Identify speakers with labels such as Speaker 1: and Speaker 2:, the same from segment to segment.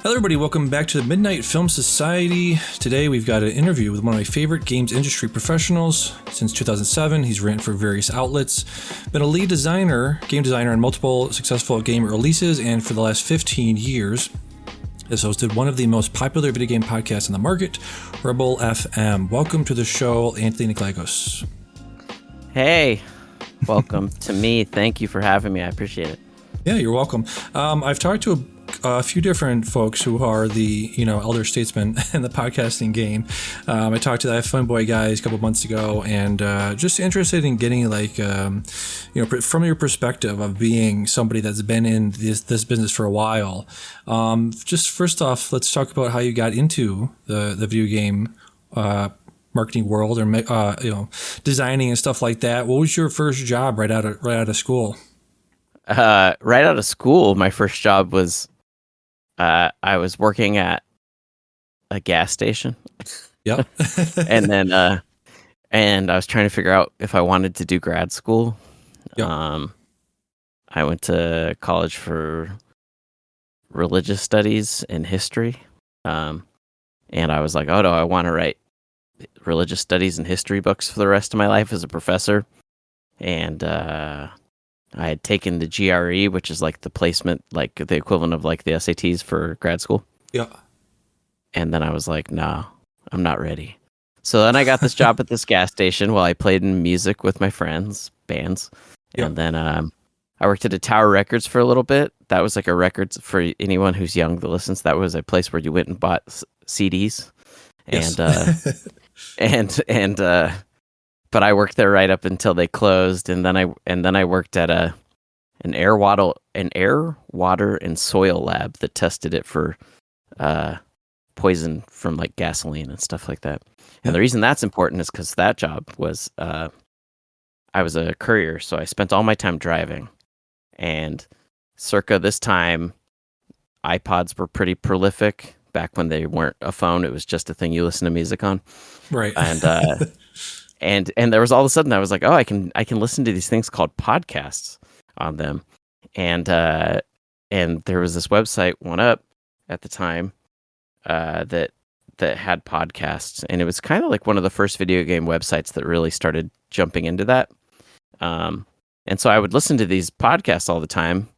Speaker 1: Hello everybody, welcome back to the Midnight Film Society. Today we've got an interview with one of my favorite games industry professionals. Since 2007, he's written for various outlets, been a lead designer, game designer on multiple successful game releases, and for the last 15 years has hosted one of the most popular video game podcasts on the market, Rebel FM. Welcome to the show, Anthony Gallegos.
Speaker 2: Hey, welcome to me. Thank you for having me. I appreciate it.
Speaker 1: Yeah, you're welcome. I've talked to a few different folks who are the, elder statesmen in the podcasting game. I talked to the Fanboy guys a couple months ago, and just interested in getting from your perspective of being somebody that's been in this business for a while. Just first off, let's talk about how you got into the video game marketing world, or designing and stuff like that. What was your first job right out of school?
Speaker 2: Right out of school, my first job was I was working at a gas station.
Speaker 1: Yep.
Speaker 2: And then and I was trying to figure out if I wanted to do grad school.
Speaker 1: Yep.
Speaker 2: I went to college for religious studies and history. And I was like, oh, do I want to write religious studies and history books for the rest of my life as a professor? And I had taken the GRE, which is like the placement, like the equivalent of like the SATs for grad school.
Speaker 1: Yeah.
Speaker 2: And then I was like, no, I'm not ready. So then I got this job at this gas station while I played in music with my friends, bands.
Speaker 1: Yeah.
Speaker 2: And then I worked at a Tower Records for a little bit. That was like a records for anyone who's young that listens. That was a place where you went and bought CDs.
Speaker 1: Yes.
Speaker 2: And but I worked there right up until they closed, and then I worked at an air, water, and soil lab that tested it for poison from like gasoline and stuff like that. And the reason that's important is because that job was I was a courier, so I spent all my time driving. And circa this time, iPods were pretty prolific. Back when they weren't a phone, it was just a thing you listen to music on.
Speaker 1: Right.
Speaker 2: And And there was all of a sudden I was like, oh, I can listen to these things called podcasts on them. And there was this website, One Up, at the time, that had podcasts, and it was kind of like one of the first video game websites that really started jumping into that. And so I would listen to these podcasts all the time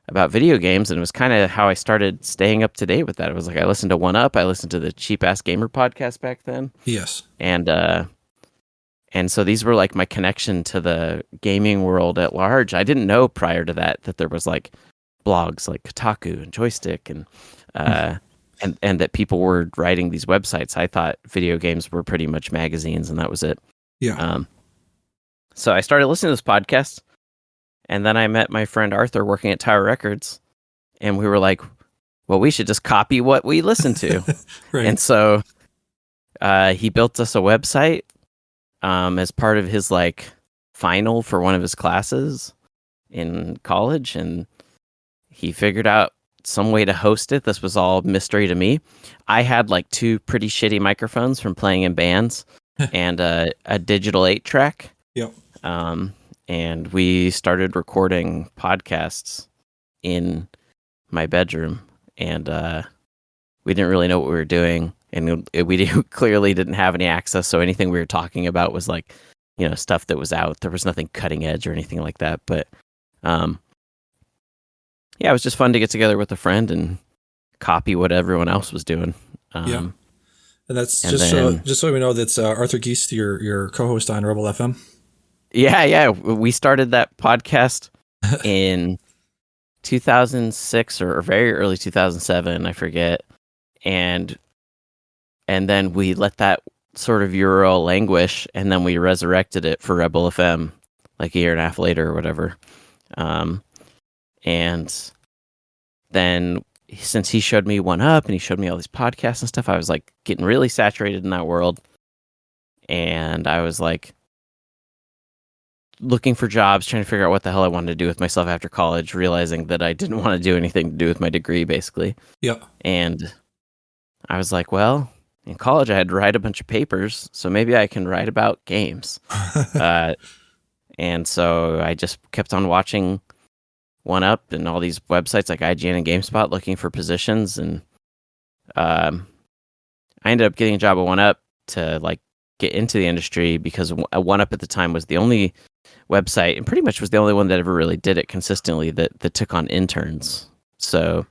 Speaker 2: about video games, and it was kind of how I started staying up to date with that. It was like I listened to One Up, I listened to the Cheap Ass Gamer podcast back then.
Speaker 1: Yes.
Speaker 2: And so these were like my connection to the gaming world at large. I didn't know prior to that there was like blogs like Kotaku and Joystick and that people were writing these websites. I thought video games were pretty much magazines, and that was it.
Speaker 1: Yeah.
Speaker 2: So I started listening to this podcast, and then I met my friend Arthur working at Tower Records, and we were like, well, we should just copy what we listen to.
Speaker 1: Right.
Speaker 2: And so he built us a website as part of his like final for one of his classes in college, and he figured out some way to host it. This was all mystery to me. I had like two pretty shitty microphones from playing in bands and a digital 8-track.
Speaker 1: Yep.
Speaker 2: And we started recording podcasts in my bedroom, and we didn't really know what we were doing. And we clearly didn't have any access, so anything we were talking about was like, stuff that was out. There was nothing cutting edge or anything like that. But yeah, it was just fun to get together with a friend and copy what everyone else was doing.
Speaker 1: Yeah, and that's just so we know, that's Arthur Geist, your co-host on Rebel FM.
Speaker 2: Yeah, we started that podcast in 2006 or very early 2007, I forget, and then we let that sort of URL languish, and then we resurrected it for Rebel FM like a year and a half later or whatever. And then since he showed me One Up and he showed me all these podcasts and stuff, I was like getting really saturated in that world. And I was like looking for jobs, trying to figure out what the hell I wanted to do with myself after college, realizing that I didn't want to do anything to do with my degree, basically.
Speaker 1: Yep.
Speaker 2: And I was like, well, in college I had to write a bunch of papers, so maybe I can write about games. And so I just kept on watching One Up and all these websites like IGN and GameSpot looking for positions, and I ended up getting a job at One Up to like get into the industry because One Up at the time was the only website and pretty much was the only one that ever really did it consistently that took on interns. So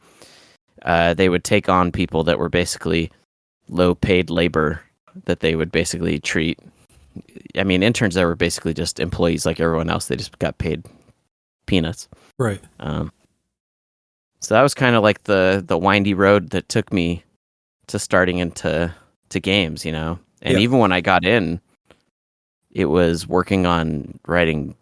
Speaker 2: they would take on people that were basically low paid labor that they would basically treat. I mean, interns that were basically just employees like everyone else. They just got paid peanuts.
Speaker 1: Right.
Speaker 2: So that was kind of like the windy road that took me to starting into games, you know. And even when I got in, it was working on writing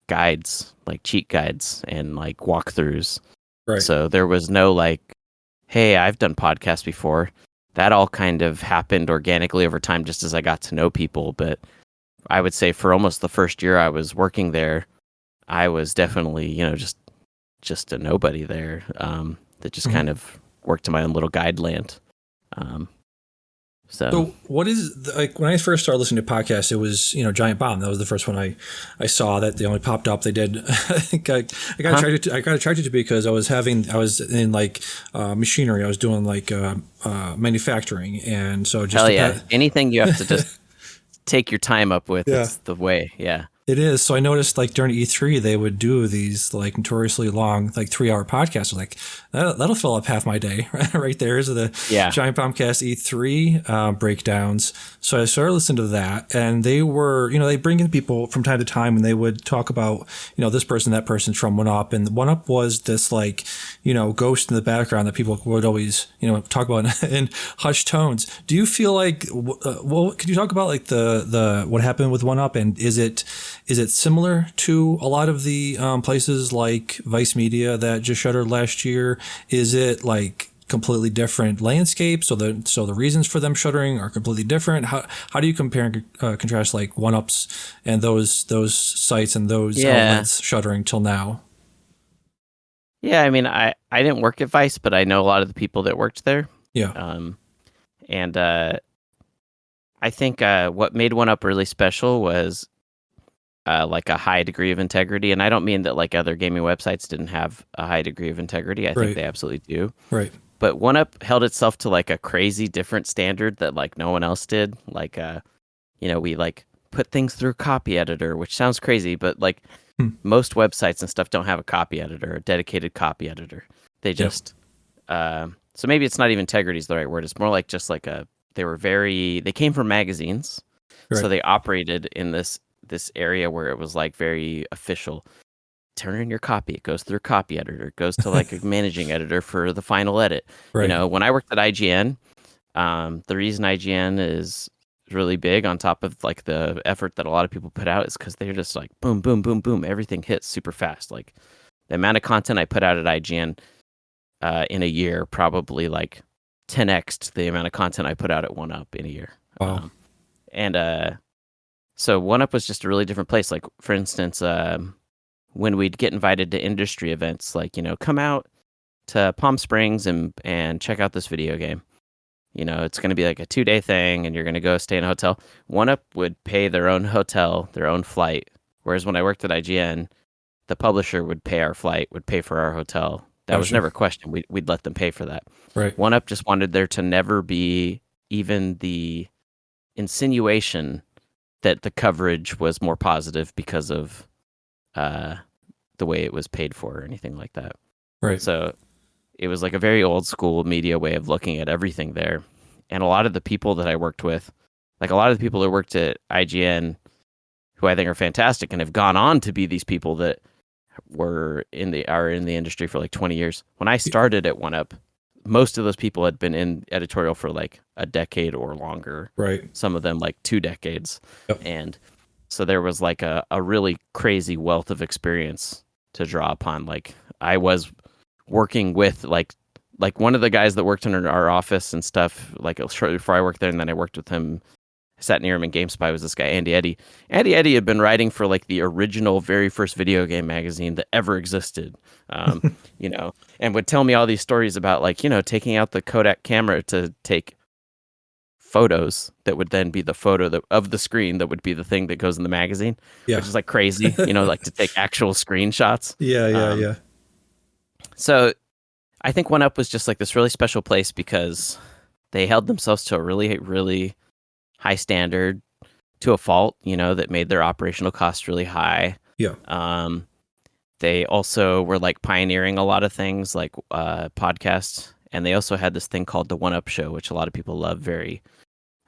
Speaker 2: guides, like cheat guides and like walkthroughs.
Speaker 1: Right.
Speaker 2: So there was no like, hey, I've done podcasts before. That all kind of happened organically over time just as I got to know people. But I would say for almost the first year I was working there, I was definitely, you know, just a nobody there that just kind of worked in my own little guide land.
Speaker 1: So what is like when I first started listening to podcasts, it was, you know, Giant Bomb. That was the first one I saw that they only popped up. They did. I think I got attracted to because I was in like machinery. I was doing like manufacturing, and so just
Speaker 2: hell yeah, anything you have to just take your time up with. It's the way. Yeah.
Speaker 1: It is. So I noticed like during E3, they would do these like notoriously long, like 3-hour podcasts. Like that'll fill up half my day right there. Is the Giant Bombcast E3 breakdowns. So I started listening to that, and they were, you know, they bring in people from time to time, and they would talk about, you know, this person, that person's from One Up, and One Up was this like, you know, ghost in the background that people would always, you know, talk about in hushed tones. Do you feel like, well, could you talk about like the what happened with One Up, and is it similar to a lot of the places like Vice Media that just shuttered last year? Is it like completely different landscape? So the reasons for them shuttering are completely different. How do you compare and contrast like One Ups and those sites and those outlets shuttering till now?
Speaker 2: Yeah, I mean, I didn't work at Vice, but I know a lot of the people that worked there.
Speaker 1: Yeah.
Speaker 2: And I think what made One Up really special was like a high degree of integrity. And I don't mean that like other gaming websites didn't have a high degree of integrity. I think they absolutely do.
Speaker 1: Right.
Speaker 2: But One Up held itself to like a crazy different standard that like no one else did. Like, you know, we like put things through copy editor, which sounds crazy, but like most websites and stuff don't have a copy editor, a dedicated copy editor. They just, so maybe it's not even integrity is the right word. It's more like just like they came from magazines. Right. So they operated in this area where it was like very official. Turn in your copy. It goes through copy editor. It goes to like a managing editor for the final edit. Right. You know, when I worked at IGN, the reason IGN is really big on top of like the effort that a lot of people put out is because they're just like boom, boom, boom, boom. Everything hits super fast. Like the amount of content I put out at IGN in a year, probably like 10x'd the amount of content I put out at One Up in a year.
Speaker 1: Wow.
Speaker 2: So One Up was just a really different place. Like, for instance, when we'd get invited to industry events, like, you know, come out to Palm Springs and check out this video game. You know, it's going to be like a 2-day thing, and you're going to go stay in a hotel. One Up would pay their own hotel, their own flight. Whereas when I worked at IGN, the publisher would pay our flight, would pay for our hotel. That was never a question. We'd let them pay for that.
Speaker 1: Right.
Speaker 2: One Up just wanted there to never be even the insinuation that the coverage was more positive because of the way it was paid for or anything like that.
Speaker 1: Right.
Speaker 2: So it was like a very old school media way of looking at everything there. And a lot of the people that I worked with, like a lot of the people that worked at IGN, who I think are fantastic and have gone on to be these people that are in the industry for like 20 years. When I started at One Up, most of those people had been in editorial for like a decade or longer.
Speaker 1: Right.
Speaker 2: Some of them like 2 decades.
Speaker 1: Yep.
Speaker 2: And so there was like a really crazy wealth of experience to draw upon. Like I was working with like one of the guys that worked in our office and stuff, like shortly before I worked there, and then I worked with him, sat near him in GameSpy, was this guy, Andy Eddy. Andy Eddy had been writing for like the original very first video game magazine that ever existed, you know, and would tell me all these stories about like, you know, taking out the Kodak camera to take photos that would then be the photo of the screen that would be the thing that goes in the magazine, which is like crazy, you know, like to take actual screenshots.
Speaker 1: Yeah.
Speaker 2: So I think One Up was just like this really special place because they held themselves to a really, really high standard, to a fault, that made their operational costs really high.
Speaker 1: Yeah.
Speaker 2: They also were like pioneering a lot of things like podcasts. And they also had this thing called the One Up Show, which a lot of people love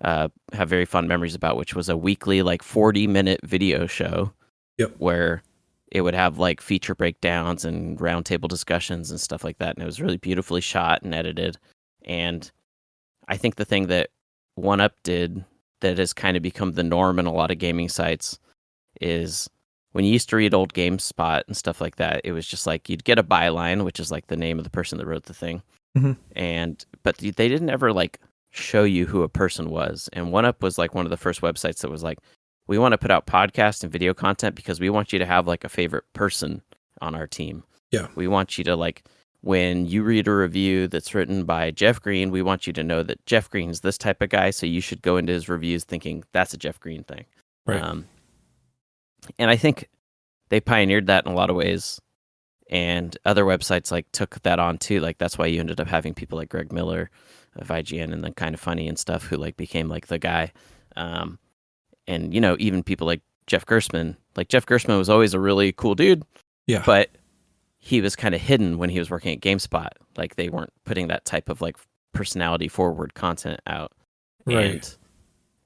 Speaker 2: have very fond memories about, which was a weekly like 40-minute video show.
Speaker 1: Yep.
Speaker 2: Where it would have like feature breakdowns and roundtable discussions and stuff like that. And it was really beautifully shot and edited. And I think the thing that One Up did that has kind of become the norm in a lot of gaming sites is when you used to read old GameSpot and stuff like that, it was just like you'd get a byline, which is like the name of the person that wrote the thing.
Speaker 1: Mm-hmm.
Speaker 2: But they didn't ever like show you who a person was. And One Up was like one of the first websites that was like, we want to put out podcast and video content because we want you to have like a favorite person on our team.
Speaker 1: Yeah.
Speaker 2: We want you to like, when you read a review that's written by Jeff Green, we want you to know that Jeff Green's this type of guy. So you should go into his reviews thinking that's a Jeff Green thing.
Speaker 1: Right.
Speaker 2: And I think they pioneered that in a lot of ways. And other websites like took that on too. Like that's why you ended up having people like Greg Miller of IGN and then Kind of Funny and stuff who like became like the guy. And, even people like Jeff Gerstmann. Like, Jeff Gerstmann was always a really cool dude.
Speaker 1: Yeah.
Speaker 2: But he was kind of hidden when he was working at GameSpot. Like, they weren't putting that type of, like, personality-forward content out.
Speaker 1: Right.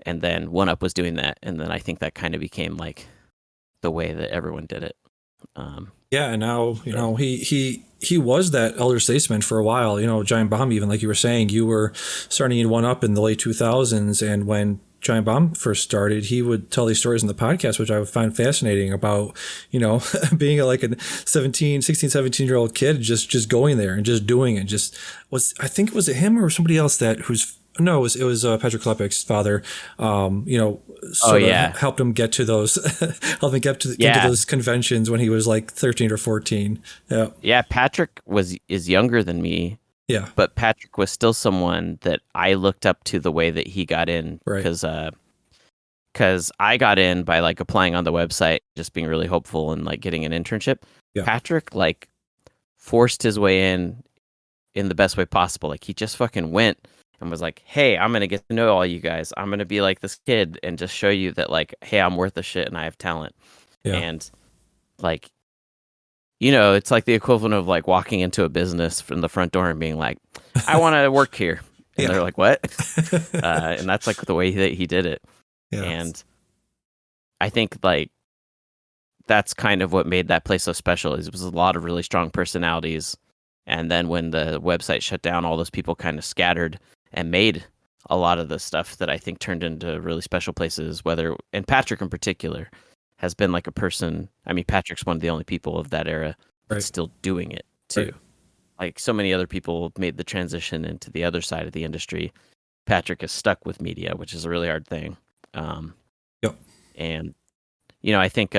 Speaker 2: And then One Up was doing that. And then I think that kind of became, like, the way that everyone did it.
Speaker 1: Yeah, and now, he was that elder statesman for a while. Giant Bomb, even like you were saying, you were starting in One Up in the late 2000s. And when Giant Bomb first started, he would tell these stories in the podcast, which I would find fascinating about, being like a 16, 17-year-old kid, just going there and just doing it. I think it was him or somebody else it was Patrick Klepek's father, helped him get to those, into those conventions when he was like 13 or 14. Yeah.
Speaker 2: Yeah. Patrick is younger than me.
Speaker 1: Yeah.
Speaker 2: But Patrick was still someone that I looked up to the way that he got in.
Speaker 1: Right.
Speaker 2: Because I got in by like applying on the website, just being really hopeful and like getting an internship.
Speaker 1: Yeah.
Speaker 2: Patrick like forced his way in the best way possible. Like he just fucking went and was like, hey, I'm going to get to know all you guys. I'm going to be like this kid and just show you that like, hey, I'm worth a shit and I have talent.
Speaker 1: Yeah.
Speaker 2: And like, it's like the equivalent of like walking into a business from the front door and being like, I want to work here. And they're like, what? And that's like the way that he did it.
Speaker 1: Yeah.
Speaker 2: And I think like that's kind of what made that place so special is it was a lot of really strong personalities. And then when the website shut down, all those people kind of scattered and made a lot of the stuff that I think turned into really special places, and Patrick in particular has been like a person. I mean, Patrick's one of the only people of that era that's still doing it too. Right. Like so many other people made the transition into the other side of the industry. Patrick is stuck with media, which is a really hard thing.
Speaker 1: Yep.
Speaker 2: And, I think,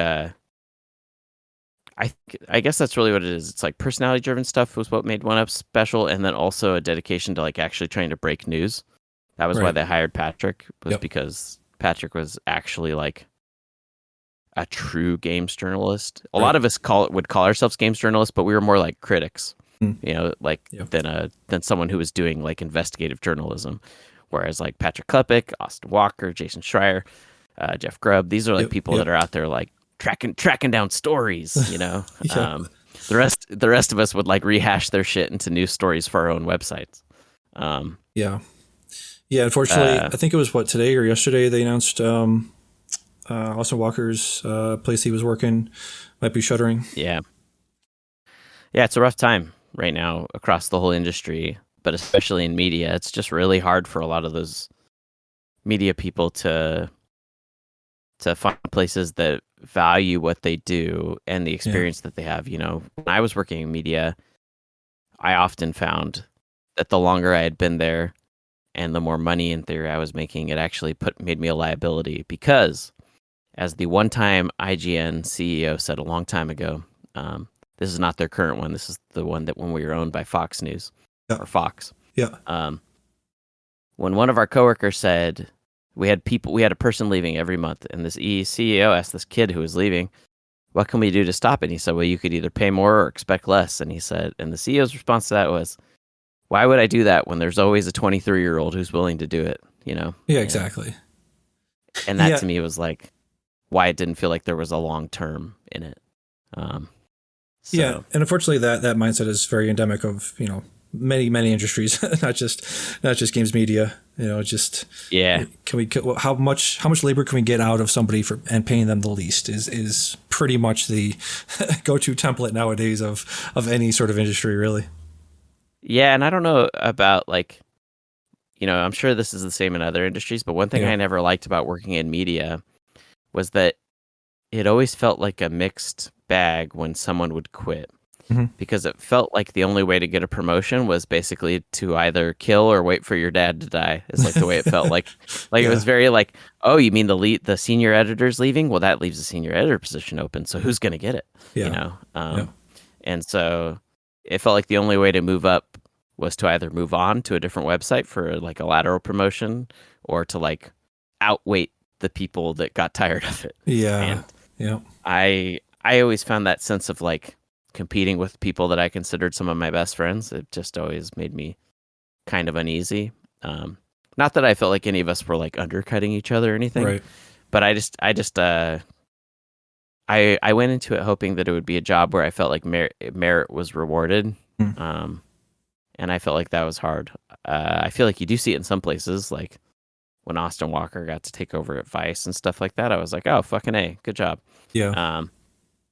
Speaker 2: I guess that's really what it is. It's like personality driven stuff was what made One Up special. And then also a dedication to like actually trying to break news. That was why they hired Patrick, was because Patrick was actually like a true games journalist. A lot of us would call ourselves games journalists, but we were more like critics, than someone who was doing like investigative journalism. Whereas like Patrick Klepek, Austin Walker, Jason Schreier, Jeff Grubb, these are like people that are out there like tracking down stories, The rest of us would like rehash their shit into news stories for our own websites.
Speaker 1: Unfortunately, I think it was today or yesterday they announced Austin Walker's place he was working might be shuttering.
Speaker 2: Yeah, it's a rough time right now across the whole industry, but especially in media. It's just really hard for a lot of those media people to find places that value what they do and the experience that they have. When I was working in media, I often found that the longer I had been there and the more money in theory I was making, it actually made me a liability because, as the one-time IGN CEO said a long time ago, this is not their current one. This is the one that when we were owned by Fox News or Fox.
Speaker 1: Yeah.
Speaker 2: When one of our coworkers said we had a person leaving every month, and this CEO asked this kid who was leaving, what can we do to stop it? And he said, well, you could either pay more or expect less. And he said, and the CEO's response to that was, why would I do that when there's always a 23-year-old who's willing to do it?
Speaker 1: Yeah, exactly.
Speaker 2: And that to me was like why it didn't feel like there was a long term in it.
Speaker 1: Yeah, and unfortunately, that mindset is very endemic of many industries, not just games media. Can we how much labor can we get out of somebody and paying them the least is pretty much the go-to template nowadays of any sort of industry, really.
Speaker 2: Yeah, and I don't know about like, I'm sure this is the same in other industries, but one thing I never liked about working in media was that it always felt like a mixed bag when someone would quit. Mm-hmm. Because it felt like the only way to get a promotion was basically to either kill or wait for your dad to die. Is like the way it felt like it was very like, oh, you mean the senior editor's leaving? Well, that leaves the senior editor position open. So who's going to get it? And so it felt like the only way to move up was to either move on to a different website for like a lateral promotion or to like outweight the people that got tired of it.
Speaker 1: Yeah.
Speaker 2: And I always found that sense of like competing with people that I considered some of my best friends. It just always made me kind of uneasy. Not that I felt like any of us were like undercutting each other or anything,
Speaker 1: right.
Speaker 2: But I went into it hoping that it would be a job where I felt like merit was rewarded. And I felt like that was hard. I feel like you do see it in some places, like when Austin Walker got to take over at Vice and stuff like that. I was like, oh, fucking A, good job.
Speaker 1: Yeah.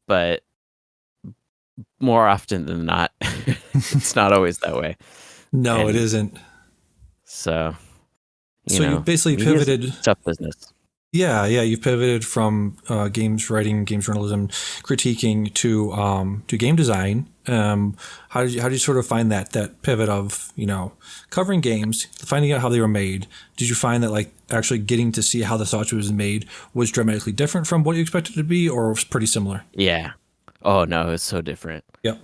Speaker 2: But more often than not, it's not always that way.
Speaker 1: No, it isn't.
Speaker 2: So
Speaker 1: you basically pivoted.
Speaker 2: Tough business.
Speaker 1: Yeah, you've pivoted from games writing, games journalism, critiquing to game design. How did you sort of find that pivot of covering games, finding out how they were made? Did you find that like actually getting to see how the sausage was made was dramatically different from what you expected it to be, or was pretty similar?
Speaker 2: Yeah. Oh no, it's so different.
Speaker 1: Yep.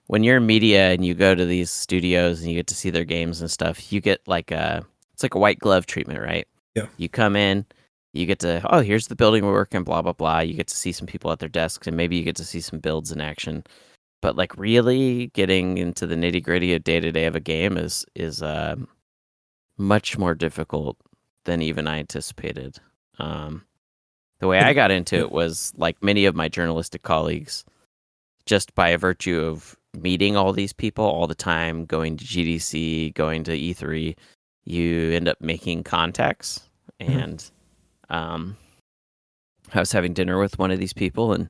Speaker 2: When you're in media and you go to these studios and you get to see their games and stuff, you get it's like a white glove treatment, right?
Speaker 1: Yeah.
Speaker 2: You come in, you get to, oh, here's the building we're working, blah, blah, blah. You get to see some people at their desks and maybe you get to see some builds in action. But like really getting into the nitty gritty of day to day of a game is much more difficult than even I anticipated. The way I got into it was like many of my journalistic colleagues, just by virtue of meeting all these people all the time, going to GDC, going to E3, you end up making contacts. And I was having dinner with one of these people and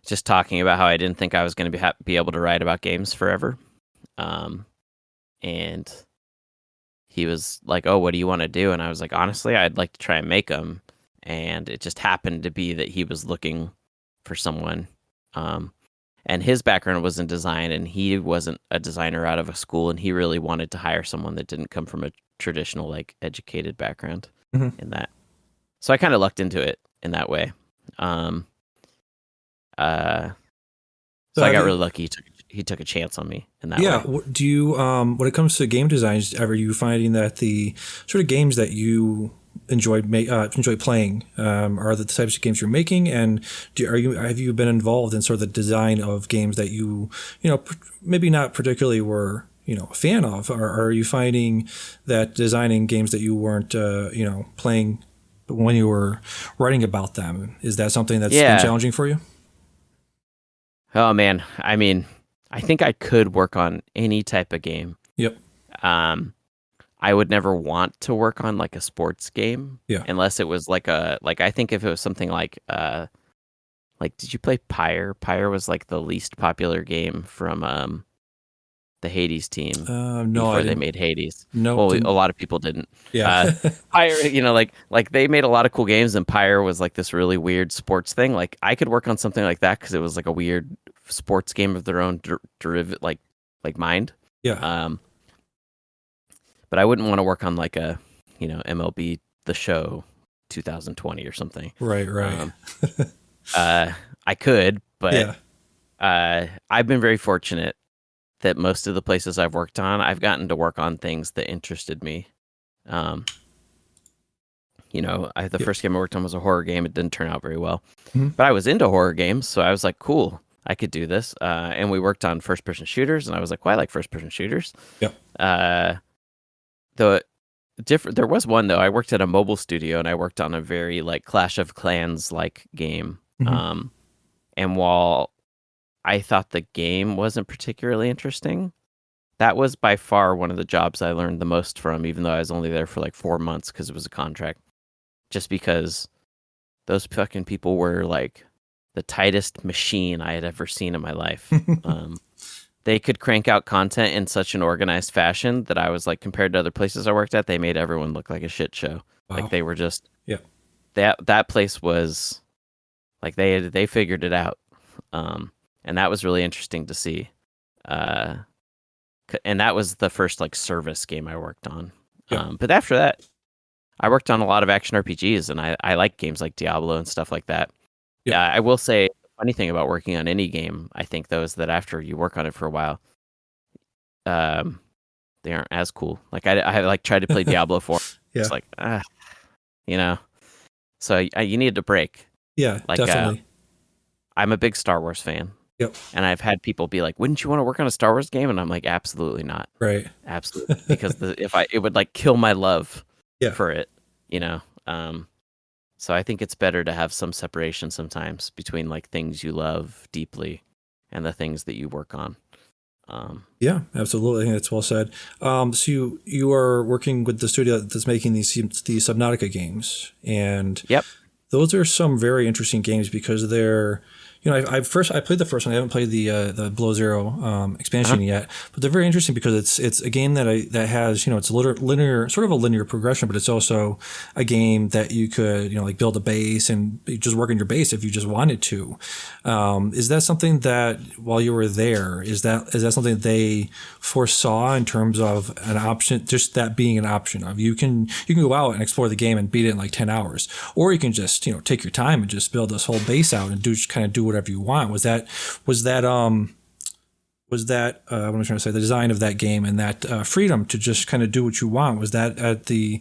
Speaker 2: just talking about how I didn't think I was going to be able to write about games forever. And he was like, oh, what do you want to do? And I was like, honestly, I'd like to try and make them. And it just happened to be that he was looking for someone. And his background was in design, and he wasn't a designer out of a school, and he really wanted to hire someone that didn't come from a traditional, like, educated background in that. So I kind of lucked into it in that way. So I got really lucky. He took a chance on me in that way.
Speaker 1: Yeah. Do you, when it comes to game design, are you finding that the sort of games that you enjoy playing are the types of games you're making, and have you been involved in sort of the design of games that you maybe not particularly were a fan of, or are you finding that designing games that you weren't playing when you were writing about them, is that something that's been challenging for you?
Speaker 2: Oh man, I mean, I think I could work on any type of game.
Speaker 1: Yep.
Speaker 2: I would never want to work on like a sports game, unless it was like I think if it was something like did you play Pyre? Pyre was like the least popular game from the Hades team.
Speaker 1: No,
Speaker 2: before they made Hades.
Speaker 1: No,
Speaker 2: well, a lot of people didn't.
Speaker 1: Yeah,
Speaker 2: Pyre, like they made a lot of cool games, and Pyre was like this really weird sports thing. Like I could work on something like that because it was like a weird sports game of their own derivative, like mind.
Speaker 1: Yeah.
Speaker 2: But I wouldn't want to work on like a, MLB The Show 2020 or something.
Speaker 1: Right.
Speaker 2: I could, but I've been very fortunate that most of the places I've worked on, I've gotten to work on things that interested me. The first game I worked on was a horror game. It didn't turn out very well,
Speaker 1: Mhm.
Speaker 2: but I was into horror games, so I was like, cool, I could do this. And we worked on first-person shooters, and I was like, well, I like first-person shooters.
Speaker 1: Yep.
Speaker 2: The There was one though. I worked at a mobile studio, and I worked on a very like Clash of Clans like game.
Speaker 1: Mhm.
Speaker 2: And while I thought the game wasn't particularly interesting, that was by far one of the jobs I learned the most from, even though I was only there for like 4 months because it was a contract. Just because those fucking people were like the tightest machine I had ever seen in my life. They could crank out content in such an organized fashion that I was like, compared to other places I worked at, they made everyone look like a shit show.
Speaker 1: Wow.
Speaker 2: Like they were just,
Speaker 1: Yeah.
Speaker 2: that place was like, they figured it out. And that was really interesting to see. And that was the first like service game I worked on.
Speaker 1: Yeah.
Speaker 2: But after that, I worked on a lot of action RPGs, and I like games like Diablo and stuff like that.
Speaker 1: Yeah.
Speaker 2: I will say the funny thing about working on any game, I think though, is that after you work on it for a while, they aren't as cool. Like I like tried to play Diablo 4.
Speaker 1: Yeah.
Speaker 2: It's like, so you need a break.
Speaker 1: Yeah,
Speaker 2: Like,
Speaker 1: definitely.
Speaker 2: I'm a big Star Wars fan.
Speaker 1: Yep.
Speaker 2: And I've had people be like, "Wouldn't you want to work on a Star Wars game?" And I'm like, "Absolutely not."
Speaker 1: Right.
Speaker 2: Absolutely, because it would like kill my love
Speaker 1: Yeah.
Speaker 2: for it, So I think it's better to have some separation sometimes between like things you love deeply and the things that you work on.
Speaker 1: Yeah, absolutely. I think that's well said. So you are working with the studio that's making these Subnautica games, and
Speaker 2: Yep.
Speaker 1: those are some very interesting games because they're, I played the first one. I haven't played the Below Zero expansion yet, but they're very interesting because it's a game that has, it's a linear, sort of a linear progression, but it's also a game that you could, like build a base and just work on your base if you just wanted to. Is that something that while you were there, is that something they foresaw in terms of an option, just that being an option of you can go out and explore the game and beat it in like 10 hours, or you can just, take your time and just build this whole base out and do whatever you want. Was that what am I trying to say, the design of that game and that freedom to just kind of do what you want, was that at the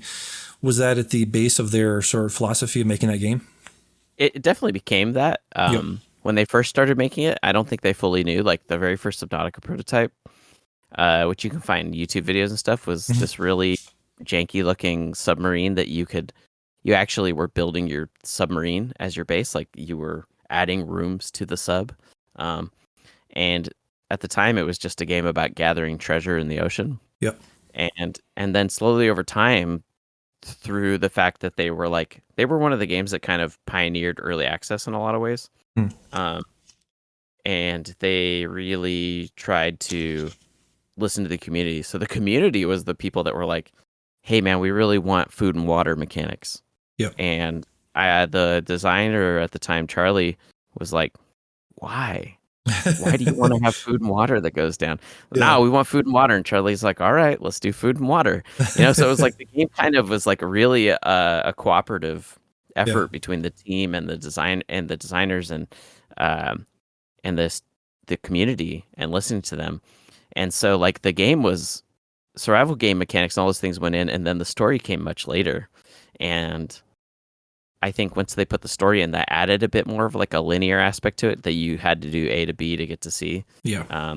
Speaker 1: base of their sort of philosophy of making that game?
Speaker 2: It definitely became that.
Speaker 1: Yep.
Speaker 2: When they first started making it, I don't think they fully knew. Like the very first Subnautica prototype, which you can find in YouTube videos and stuff, was this really janky looking submarine that you actually were building your submarine as your base. Like you were adding rooms to the sub. And at the time it was just a game about gathering treasure in the ocean.
Speaker 1: Yep.
Speaker 2: And then slowly over time, through the fact that they were one of the games that kind of pioneered early access in a lot of ways. And they really tried to listen to the community. So the community was the people that were like, hey man, we really want food and water mechanics.
Speaker 1: Yep.
Speaker 2: And the designer at the time, Charlie, was like, why? Why do you want to have food and water that goes down?
Speaker 1: Yeah.
Speaker 2: No, we want food and water. And Charlie's like, all right, let's do food and water. So it was like the game kind of was like really a cooperative effort between the team and the designers and the community and listening to them. And so like the game was survival game mechanics and all those things went in, and then the story came much later. And I think once they put the story in, that added a bit more of like a linear aspect to it, that you had to do A to B to get to C.
Speaker 1: Yeah.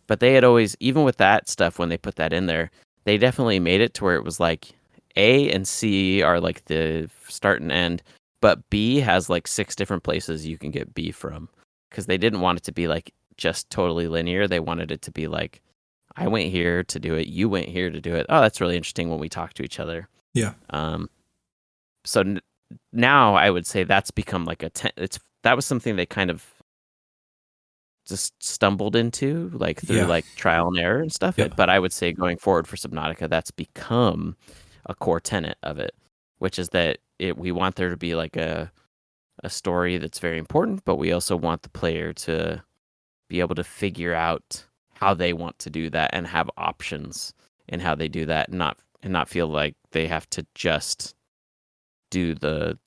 Speaker 2: But they had always, even with that stuff, when they put that in there, they definitely made it to where it was like A and C are like the start and end, but B has like 6 different places you can get B from, because they didn't want it to be like just totally linear. They wanted it to be like, I went here to do it, you went here to do it. Oh, that's really interesting when we talk to each other.
Speaker 1: Yeah.
Speaker 2: So now I would say that's become like that was something they kind of just stumbled into, like through like trial and error and stuff. But I would say going forward for Subnautica, that's become a core tenet of it, which is that we want there to be like a story that's very important, but we also want the player to be able to figure out how they want to do that and have options in how they do that, and not feel like they have to just do the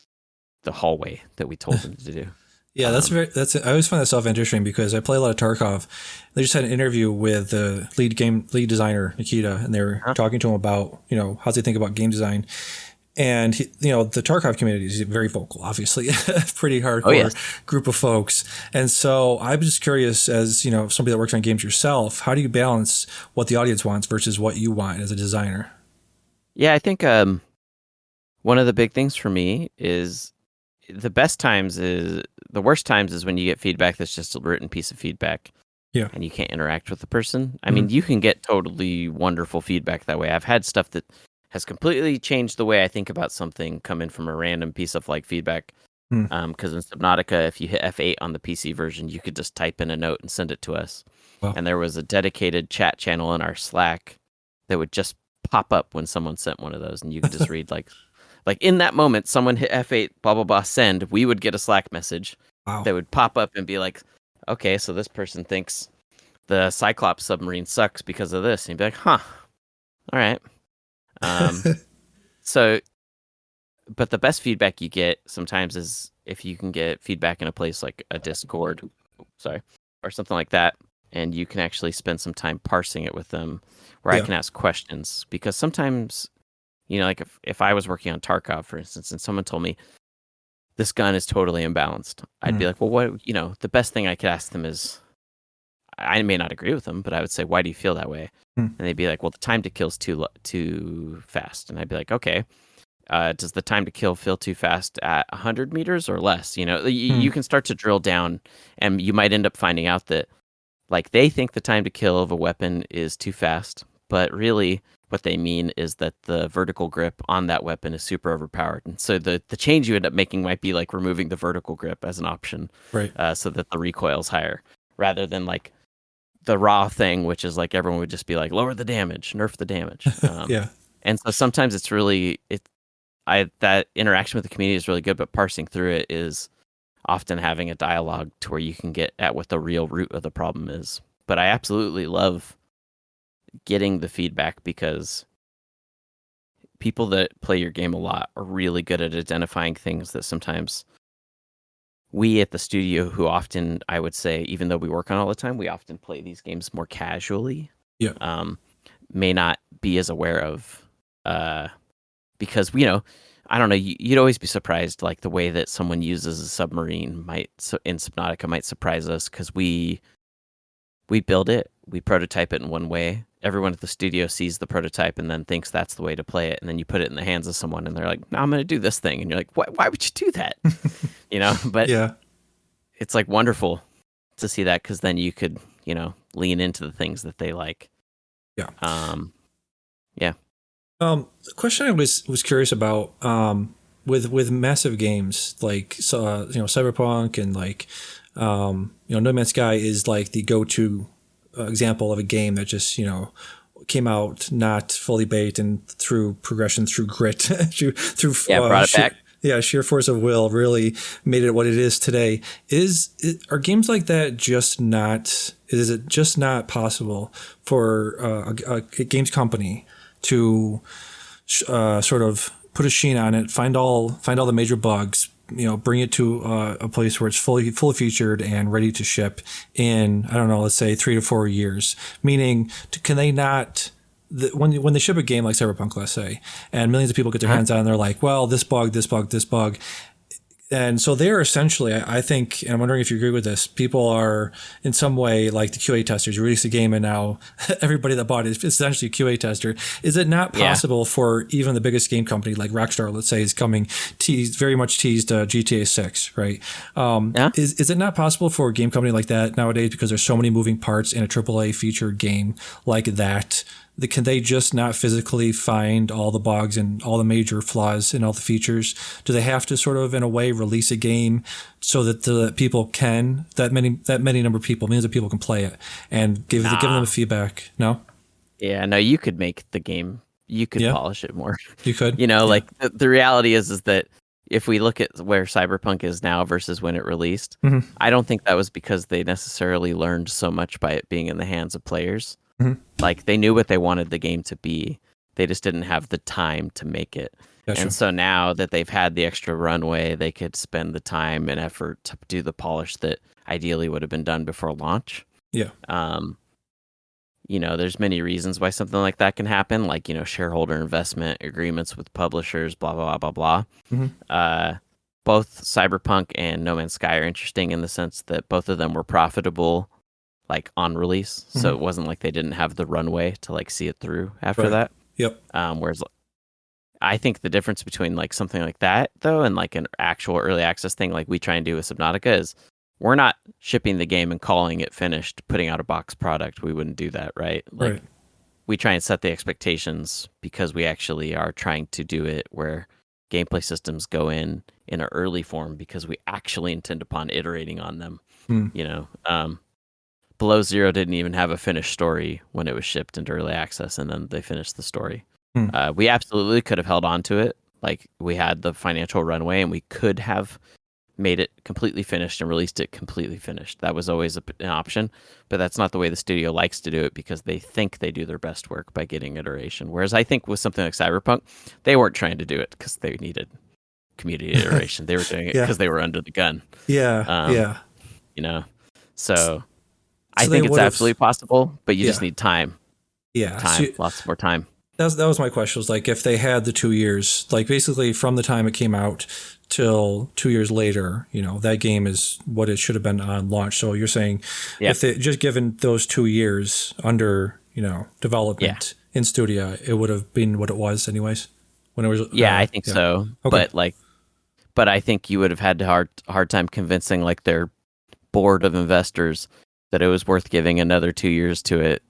Speaker 2: hallway that we told them to do.
Speaker 1: Yeah, I always find that stuff interesting because I play a lot of Tarkov. They just had an interview with the lead designer, Nikita, and they were talking to him about, how they think about game design. And the Tarkov community is very vocal, obviously, pretty
Speaker 2: Oh
Speaker 1: hardcore
Speaker 2: yes.
Speaker 1: group of folks. And so I'm just curious, as somebody that works on games yourself, how do you balance what the audience wants versus what you want as a designer?
Speaker 2: Yeah, I think one of the big things for me is the worst times is when you get feedback that's just a written piece of feedback
Speaker 1: Yeah.
Speaker 2: and you can't interact with the person. I
Speaker 1: Mhm.
Speaker 2: mean, you can get totally wonderful feedback that way. I've had stuff that has completely changed the way I think about something come in from a random piece of like feedback.
Speaker 1: Mm.
Speaker 2: Because in Subnautica, if you hit F8 on the PC version, you could just type in a note and send it to us.
Speaker 1: Well,
Speaker 2: And there was a dedicated chat channel in our Slack that would just pop up when someone sent one of those, and you could just read like in that moment, someone hit F8, blah blah blah, send. We would get a Slack message
Speaker 1: wow.
Speaker 2: that would pop up and be like, okay, so this person thinks the Cyclops submarine sucks because of this, and you'd be like, huh, all right. Um, so, but the best feedback you get sometimes is if you can get feedback in a place like a Discord, sorry, or something like that, and you can actually spend some time parsing it with them, where I
Speaker 1: Yeah.
Speaker 2: can ask questions, because sometimes, like if I was working on Tarkov, for instance, and someone told me this gun is totally imbalanced, I'd be
Speaker 1: Mm.
Speaker 2: like, well, what, the best thing I could ask them is, I may not agree with them, but I would say, why do you feel that way?
Speaker 1: Mm.
Speaker 2: And they'd be like, well, the time to kill's too fast. And I'd be like, okay, does the time to kill feel too fast at 100 meters or less? You
Speaker 1: Mm.
Speaker 2: can start to drill down, and you might end up finding out that like they think the time to kill of a weapon is too fast, but really what they mean is that the vertical grip on that weapon is super overpowered. And so the change you end up making might be like removing the vertical grip as an option,
Speaker 1: Right.
Speaker 2: so that the recoil's higher, rather than like the raw thing, which is like everyone would just be like, lower the damage, nerf the damage.
Speaker 1: Yeah.
Speaker 2: And so sometimes it's really that interaction with the community is really good, but parsing through it is often having a dialogue to where you can get at what the real root of the problem is. But I absolutely love getting the feedback, because people that play your game a lot are really good at identifying things that sometimes we at the studio, who often, I would say, even though we work on all the time, we often play these games more casually,
Speaker 1: Yeah.
Speaker 2: may not be as aware of, because I don't know, you'd always be surprised, like the way that someone uses a submarine in Subnautica might surprise us, because we build it, we prototype it in one way. Everyone at the studio sees the prototype and then thinks that's the way to play it, and then you put it in the hands of someone and they're like, no, I'm going to do this thing, and you're like, why would you do that? But
Speaker 1: Yeah.
Speaker 2: it's like wonderful to see that, because then you could lean into the things that they like.
Speaker 1: Yeah.
Speaker 2: Yeah.
Speaker 1: The question I was curious about, with massive games like Cyberpunk and like No Man's Sky is like the go-to example of a game that just came out not fully baked, and through progression, through grit, through
Speaker 2: Yeah, brought it back.
Speaker 1: sheer force of will, really made it what it is today. Are games like that just not? Is it just not possible for a games company to sort of put a sheen on it, find all the major bugs, bring it to a place where it's fully featured and ready to ship in, I don't know, let's say 3 to 4 years? Meaning, can they not? When they ship a game like Cyberpunk, let's say, and millions of people get their hands on it, and they're like, well, this bug, this bug, this bug. And so they're essentially, I think, and I'm wondering if you agree with this, people are in some way like the QA testers. You release a game and now everybody that bought it is essentially a QA tester. Is it not possible for even the biggest game company like Rockstar, let's say, is coming, very much teased GTA 6, right? Is it not possible for a game company like that nowadays, because there's so many moving parts in a AAA featured game like that, can they just not physically find all the bugs and all the major flaws in all the features? Do they have to sort of, in a way, release a game so that the people can, that many number of people, millions of people can play it and give them feedback? No?
Speaker 2: Yeah, no, you could make the game, you could polish it more.
Speaker 1: You could?
Speaker 2: Like the reality is that if we look at where Cyberpunk is now versus when it released,
Speaker 1: Mm-hmm.
Speaker 2: I don't think that was because they necessarily learned so much by it being in the hands of players.
Speaker 1: Mm-hmm.
Speaker 2: Like they knew what they wanted the game to be. They just didn't have the time to make it.
Speaker 1: Gotcha.
Speaker 2: And so now that they've had the extra runway, they could spend the time and effort to do the polish that ideally would have been done before launch.
Speaker 1: Yeah.
Speaker 2: there's many reasons why something like that can happen, like, shareholder investment agreements with publishers, blah, blah, blah, blah,
Speaker 1: Hmm.
Speaker 2: blah. Both Cyberpunk and No Man's Sky are interesting in the sense that both of them were profitable, like, on release. So
Speaker 1: Hmm.
Speaker 2: it wasn't like they didn't have the runway to, like, see it through after
Speaker 1: Right.
Speaker 2: that.
Speaker 1: Yep.
Speaker 2: Whereas I think the difference between, like, something like that, though, and, like, an actual early access thing like we try and do with Subnautica is we're not shipping the game and calling it finished, putting out a box product. We wouldn't do that, right? Like,
Speaker 1: Right.
Speaker 2: we try and set the expectations because we actually are trying to do it where gameplay systems go in an early form because we actually intend upon iterating on them.
Speaker 1: Hmm.
Speaker 2: Below Zero didn't even have a finished story when it was shipped into early access, and then they finished the story.
Speaker 1: Hmm.
Speaker 2: We absolutely could have held on to it. Like, we had the financial runway, and we could have made it completely finished and released it completely finished. That was always an option, but that's not the way the studio likes to do it because they think they do their best work by getting iteration. Whereas I think with something like Cyberpunk, they weren't trying to do it because they needed community iteration. They were doing it
Speaker 1: Yeah.
Speaker 2: because they were under the gun.
Speaker 1: Yeah. Yeah.
Speaker 2: So I
Speaker 1: So they
Speaker 2: think it's
Speaker 1: would've-
Speaker 2: absolutely possible, but you just
Speaker 1: Yeah.
Speaker 2: need time.
Speaker 1: Yeah.
Speaker 2: Lots more time.
Speaker 1: That was my question. Was like if they had the 2 years, like basically from the time it came out till 2 years later, that game is what it should have been on launch. So you're saying if they just given those 2 years under, development in Studio, it would have been what it was anyways when it was.
Speaker 2: I think so.
Speaker 1: Okay.
Speaker 2: But I think you would have had a hard time convincing like their board of investors that it was worth giving another 2 years to it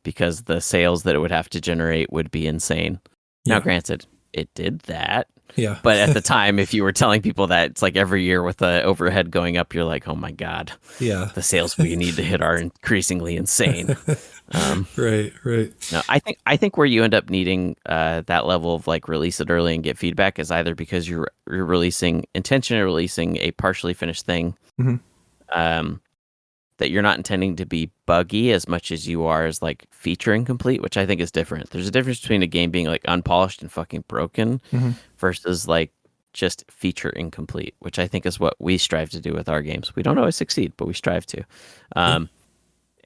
Speaker 2: because the sales that it would have to generate would be insane.
Speaker 1: Yeah.
Speaker 2: Now, granted, it did that.
Speaker 1: Yeah.
Speaker 2: But at the time, if you were telling people that, it's like every year with the overhead going up, you're like, oh my God.
Speaker 1: Yeah.
Speaker 2: The sales we need to hit are increasingly insane.
Speaker 1: Right.
Speaker 2: No, I think where you end up needing that level of like release it early and get feedback is either because you're intentionally releasing a partially finished thing,
Speaker 1: Mm-hmm.
Speaker 2: that you're not intending to be buggy as much as you are as like feature incomplete, which I think is different. There's a difference between a game being like unpolished and fucking broken
Speaker 1: Mm-hmm.
Speaker 2: versus like just feature incomplete, which I think is what we strive to do with our games. We don't always succeed, but we strive to.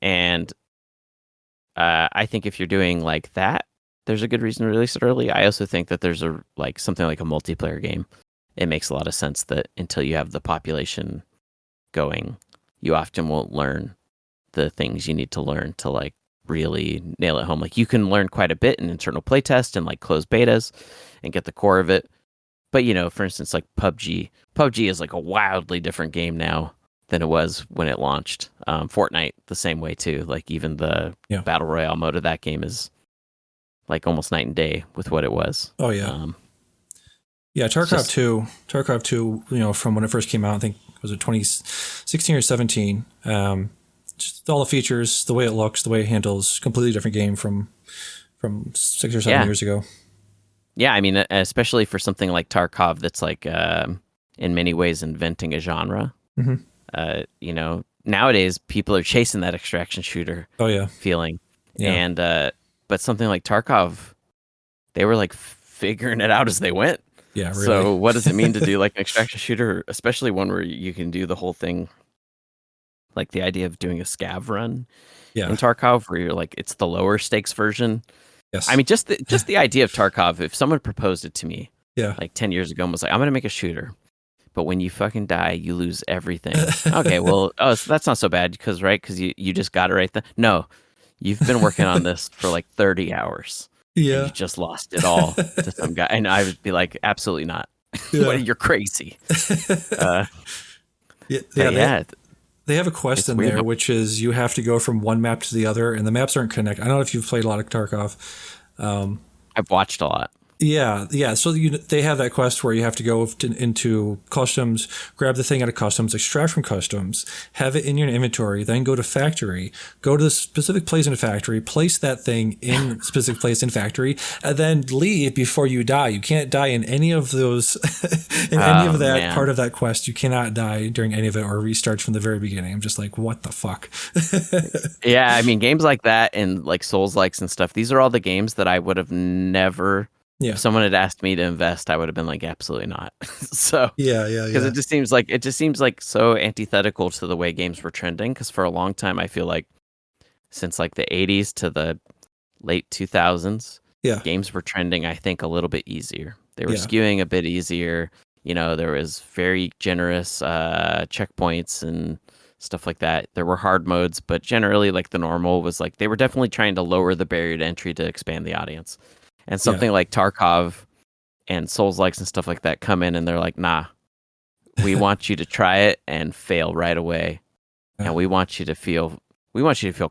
Speaker 2: And I think if you're doing like that, there's a good reason to release it early. I also think that there's something like a multiplayer game. It makes a lot of sense that until you have the population going, you often won't learn the things you need to learn to like really nail it home. Like you can learn quite a bit in internal playtest and like closed betas and get the core of it. But for instance, like PUBG is like a wildly different game now than it was when it launched. Fortnite the same way too. Like even the battle royale mode of that game is like almost night and day with what it was.
Speaker 1: Oh yeah. Tarkov 2, from when it first came out, I think was it 2016 or 17. Just all the features, the way it looks, the way it handles, completely different game from 6 or 7 years ago.
Speaker 2: Yeah, I mean, especially for something like Tarkov that's like in many ways inventing a genre.
Speaker 1: Mm-hmm.
Speaker 2: Nowadays people are chasing that extraction shooter feeling.
Speaker 1: Yeah.
Speaker 2: And but something like Tarkov, they were like figuring it out as they went.
Speaker 1: Yeah, really.
Speaker 2: So what does it mean to do like an extraction shooter, especially one where you can do the whole thing, like the idea of doing a scav run in Tarkov, where you're like, it's the lower stakes version.
Speaker 1: Yes.
Speaker 2: I mean, just the idea of Tarkov, if someone proposed it to me like 10 years ago and was like, I'm going to make a shooter, but when you fucking die, you lose everything. Okay, well, so that's not so bad because you just got it right then. No, you've been working on this for like 30 hours.
Speaker 1: Yeah.
Speaker 2: And you just lost it all to some guy. And I would be like, absolutely not. You're crazy.
Speaker 1: They have a quest in there, which is you have to go from one map to the other, and the maps aren't connected. I don't know if you've played a lot of Tarkov.
Speaker 2: I've watched a lot.
Speaker 1: Yeah. So they have that quest where you have to go into customs, grab the thing out of customs, extract from customs, have it in your inventory, then go to factory, go to the specific place in the factory, place that thing in specific place in factory, and then leave before you die. You can't die in any of those, part of that quest. You cannot die during any of it or restart from the very beginning. I'm just like, what the fuck?
Speaker 2: Yeah, I mean, games like that and like Souls-likes and stuff, these are all the games that I would have never... If someone had asked me to invest, I would have been like, absolutely not. So because it just seems like so antithetical to the way games were trending. Because for a long time, I feel like since like the 80s to the late 2000s,
Speaker 1: Yeah.
Speaker 2: games were trending, I think, a little bit easier. They were
Speaker 1: Yeah.
Speaker 2: skewing a bit easier. There was very generous checkpoints and stuff like that. There were hard modes, but generally, like the normal was like they were definitely trying to lower the barrier to entry to expand the audience. And something like Tarkov and Souls-likes and stuff like that come in and they're like, nah, we want you to try it and fail right away. And we want you to feel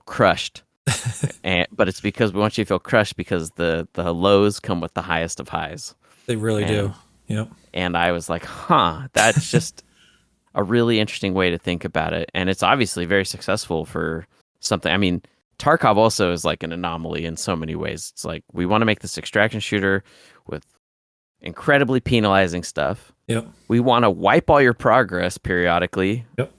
Speaker 2: crushed. But it's because we want you to feel crushed because the lows come with the highest of highs.
Speaker 1: They really do. Yep.
Speaker 2: And I was like, that's just a really interesting way to think about it. And it's obviously very successful for something. I mean, Tarkov also is like an anomaly in so many ways. It's like, we want to make this extraction shooter with incredibly penalizing stuff.
Speaker 1: Yep.
Speaker 2: We want to wipe all your progress periodically.
Speaker 1: Yep.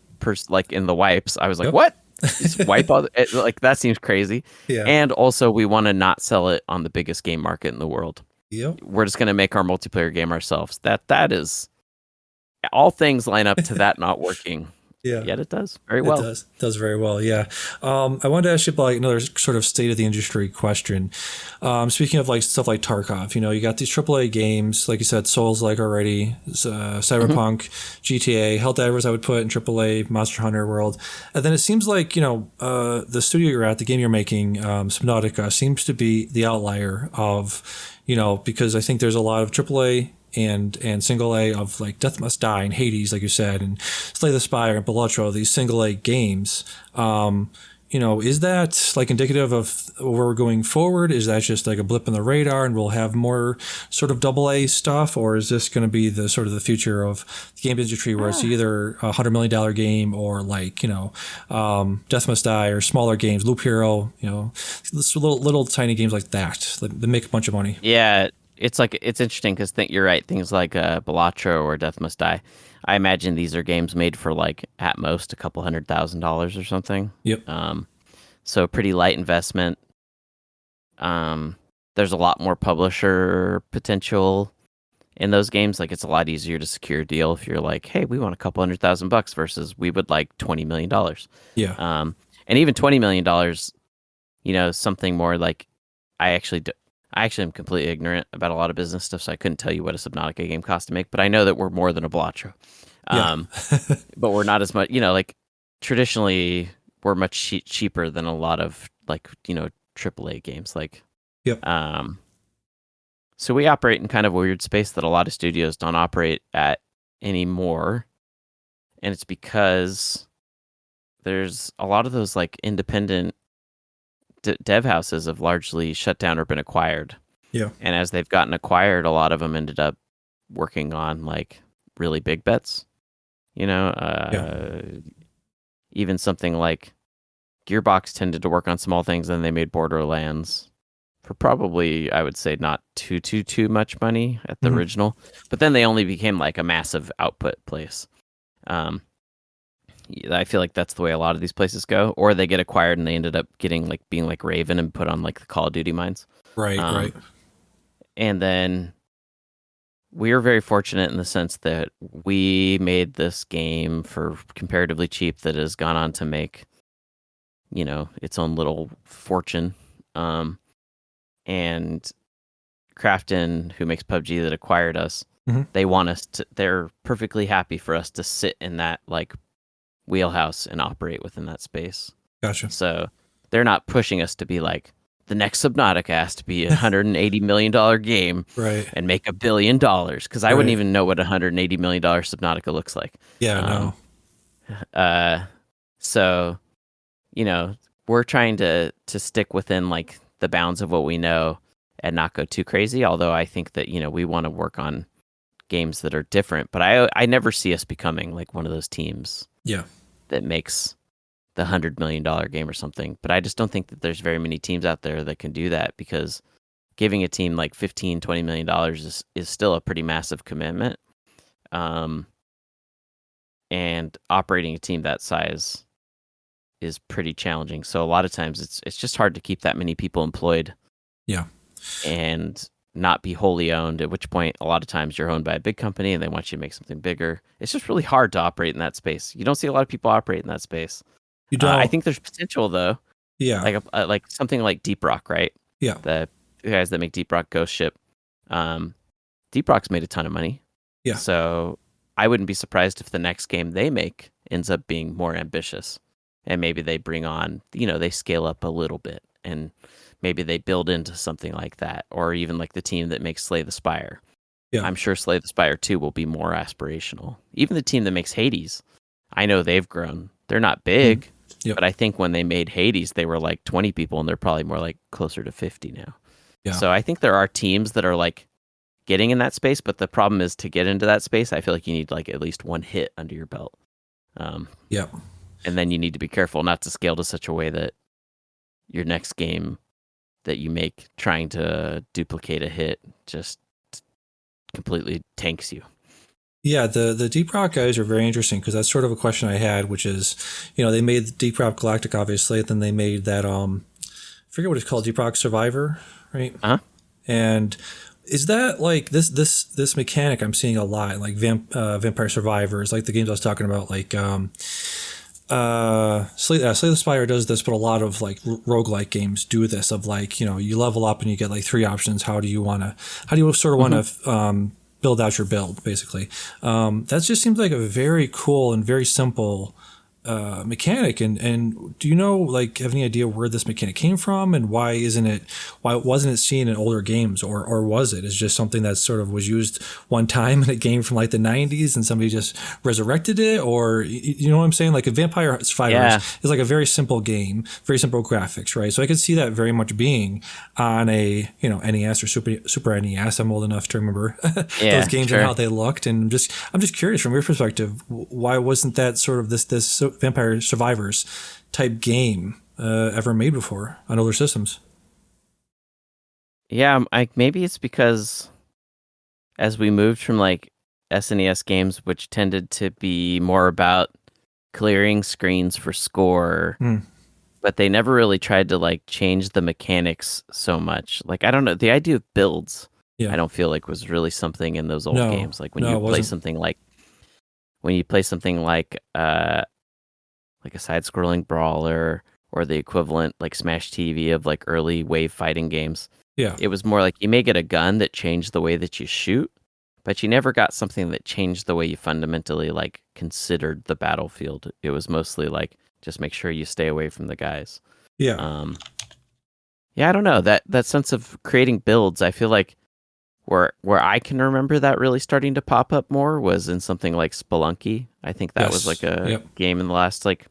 Speaker 2: Like in the wipes. I was like, what? Just wipe all like that seems crazy.
Speaker 1: Yeah.
Speaker 2: And also we want to not sell it on the biggest game market in the world.
Speaker 1: Yep.
Speaker 2: We're just going to make our multiplayer game ourselves. That is all things line up to that not working.
Speaker 1: Yeah.
Speaker 2: Yet it does very well.
Speaker 1: It does very well. Yeah. I wanted to ask you about like another sort of state of the industry question. Speaking of like stuff like Tarkov, you got these AAA games, like you said, Souls-like already, Cyberpunk, GTA, Helldivers I would put in AAA, Monster Hunter World. And then it seems like, the studio you're at, the game you're making, Subnautica, seems to be the outlier of, because I think there's a lot of AAA and single A of like Death Must Die and Hades, like you said, and Slay the Spire and Balatro, these single A games. Is that like indicative of where we're going forward? Is that just like a blip in the radar and we'll have more sort of double A stuff? Or is this going to be the sort of the future of the game industry where it's either $100 million game or like, Death Must Die or smaller games, Loop Hero, little tiny games like that make a bunch of money.
Speaker 2: Yeah. It's interesting because you're right. Things like Balatro or Death Must Die, I imagine these are games made for like at most a couple $100,000 or something.
Speaker 1: Yep.
Speaker 2: So pretty light investment. There's a lot more publisher potential in those games. Like it's a lot easier to secure a deal if you're like, hey, we want a couple $100,000 versus we would like $20 million.
Speaker 1: Yeah.
Speaker 2: And even $20 million, something more like I actually am completely ignorant about a lot of business stuff, so I couldn't tell you what a Subnautica game cost to make, but I know that we're more than a Balatro. But we're not as much, like traditionally we're much cheaper than a lot of like, AAA games. Like,
Speaker 1: yep.
Speaker 2: So we operate in kind of a weird space that a lot of studios don't operate at anymore. And it's because there's a lot of those like independent dev houses have largely shut down or been acquired.
Speaker 1: Yeah.
Speaker 2: And as they've gotten acquired, a lot of them ended up working on like really big bets. Even something like Gearbox tended to work on small things, and they made Borderlands for probably, I would say, not too much money at the original. But then they only became like a massive output place. I feel like that's the way a lot of these places go, or they get acquired and they ended up being like Raven and put on like the Call of Duty mines.
Speaker 1: Right. Right.
Speaker 2: And then we are very fortunate in the sense that we made this game for comparatively cheap that has gone on to make, its own little fortune. And Krafton, who makes PUBG that acquired us, they want us to, they're perfectly happy for us to sit in that like wheelhouse and operate within that space.
Speaker 1: Gotcha.
Speaker 2: So they're not pushing us to be like, the next Subnautica has to be $180 million game,
Speaker 1: right,
Speaker 2: and make $1 billion, because I wouldn't even know what $180 million Subnautica looks like.
Speaker 1: Yeah,
Speaker 2: no. So, we're trying to stick within like the bounds of what we know and not go too crazy. Although I think that we want to work on games that are different, but I never see us becoming like one of those teams.
Speaker 1: Yeah. That
Speaker 2: makes the $100 million game or something. But I just don't think that there's very many teams out there that can do that, because giving a team like $15-20 million is still a pretty massive commitment. And operating a team that size is pretty challenging. So a lot of times it's just hard to keep that many people employed.
Speaker 1: Yeah.
Speaker 2: And not be wholly owned, at which point a lot of times you're owned by a big company and they want you to make something bigger. It's just really hard to operate in that space. You don't see a lot of people operate in that space.
Speaker 1: You don't.
Speaker 2: I think there's potential though.
Speaker 1: Yeah.
Speaker 2: like something like Deep Rock, right?
Speaker 1: Yeah.
Speaker 2: The guys that make Deep Rock Ghost Ship, um, Deep Rock's made a ton of money,
Speaker 1: Yeah.
Speaker 2: so I wouldn't be surprised if the next game they make ends up being more ambitious, and maybe they bring on, they scale up a little bit, and maybe they build into something like that, or even like the team that makes Slay the Spire.
Speaker 1: Yeah.
Speaker 2: I'm sure Slay the Spire 2 will be more aspirational. Even the team that makes Hades, I know they've grown. They're not
Speaker 1: Mhm.
Speaker 2: big,
Speaker 1: Yep.
Speaker 2: but I think when they made Hades, they were like 20 people, and they're probably more like closer to 50 now.
Speaker 1: Yeah.
Speaker 2: So I think there are teams that are like getting in that space, but the problem is to get into that space, I feel like you need like at least one hit under your belt. Um,
Speaker 1: Yep.
Speaker 2: and then you need to be careful not to scale to such a way that your next game that you make trying to duplicate a hit just completely tanks you.
Speaker 1: Yeah, the Deep Rock guys are very interesting because that's sort of a question I had, which is, they made Deep Rock Galactic, obviously, and then they made that I forget what it's called, Deep Rock Survivor, right?
Speaker 2: Uh-huh.
Speaker 1: And is that like this mechanic I'm seeing a lot, like Vampire Survivors, like the games I was talking about, like Slay the Spire does this, but a lot of like roguelike games do this of like, you level up and you get like three options. How do you sort of want to build out your build, basically? That just seems like a very cool and very simple mechanic. And do you like have any idea where this mechanic came from and why wasn't it seen in older games, or was it? It's just something that sort of was used one time in a game from like the 90s and somebody just resurrected it, or you know what I'm saying? Like a Vampire Survivors is like a very simple game, very simple graphics, right? So I could see that very much being on a NES or Super NES. I'm old enough to remember those games and how they looked, and I'm just curious from your perspective, why wasn't that sort of this Vampire Survivors type game ever made before on older systems?
Speaker 2: Yeah, maybe it's because as we moved from like SNES games, which tended to be more about clearing screens for score, but they never really tried to like change the mechanics so much. Like, I don't know, the idea of builds, I don't feel like was really something in those old games. Like when you play something like like a side-scrolling brawler or the equivalent like Smash TV of like early wave fighting games.
Speaker 1: Yeah.
Speaker 2: It was more like you may get a gun that changed the way that you shoot, but you never got something that changed the way you fundamentally like considered the battlefield. It was mostly like just make sure you stay away from the guys.
Speaker 1: Yeah.
Speaker 2: Yeah, I don't know. That sense of creating builds, I feel like where I can remember that really starting to pop up more was in something like Spelunky. I think that was like a game in the last like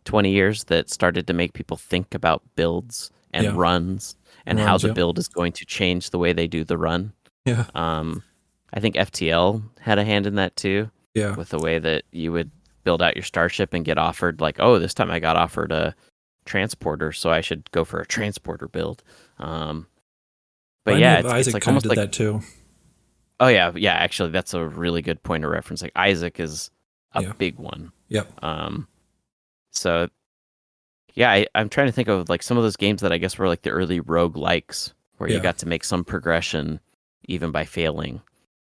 Speaker 2: 20 years that started to make people think about builds and runs and how the build is going to change the way they do the run.
Speaker 1: Yeah.
Speaker 2: I think FTL had a hand in that too.
Speaker 1: Yeah.
Speaker 2: With the way that you would build out your starship and get offered like, oh, this time I got offered a transporter, so I should go for a transporter build. But yeah, it's like almost
Speaker 1: did
Speaker 2: like
Speaker 1: that too.
Speaker 2: Oh yeah. Actually, that's a really good point of reference. Like Isaac is a big one.
Speaker 1: Yep.
Speaker 2: So yeah, I'm trying to think of like some of those games that I guess were like the early roguelikes where you got to make some progression even by failing.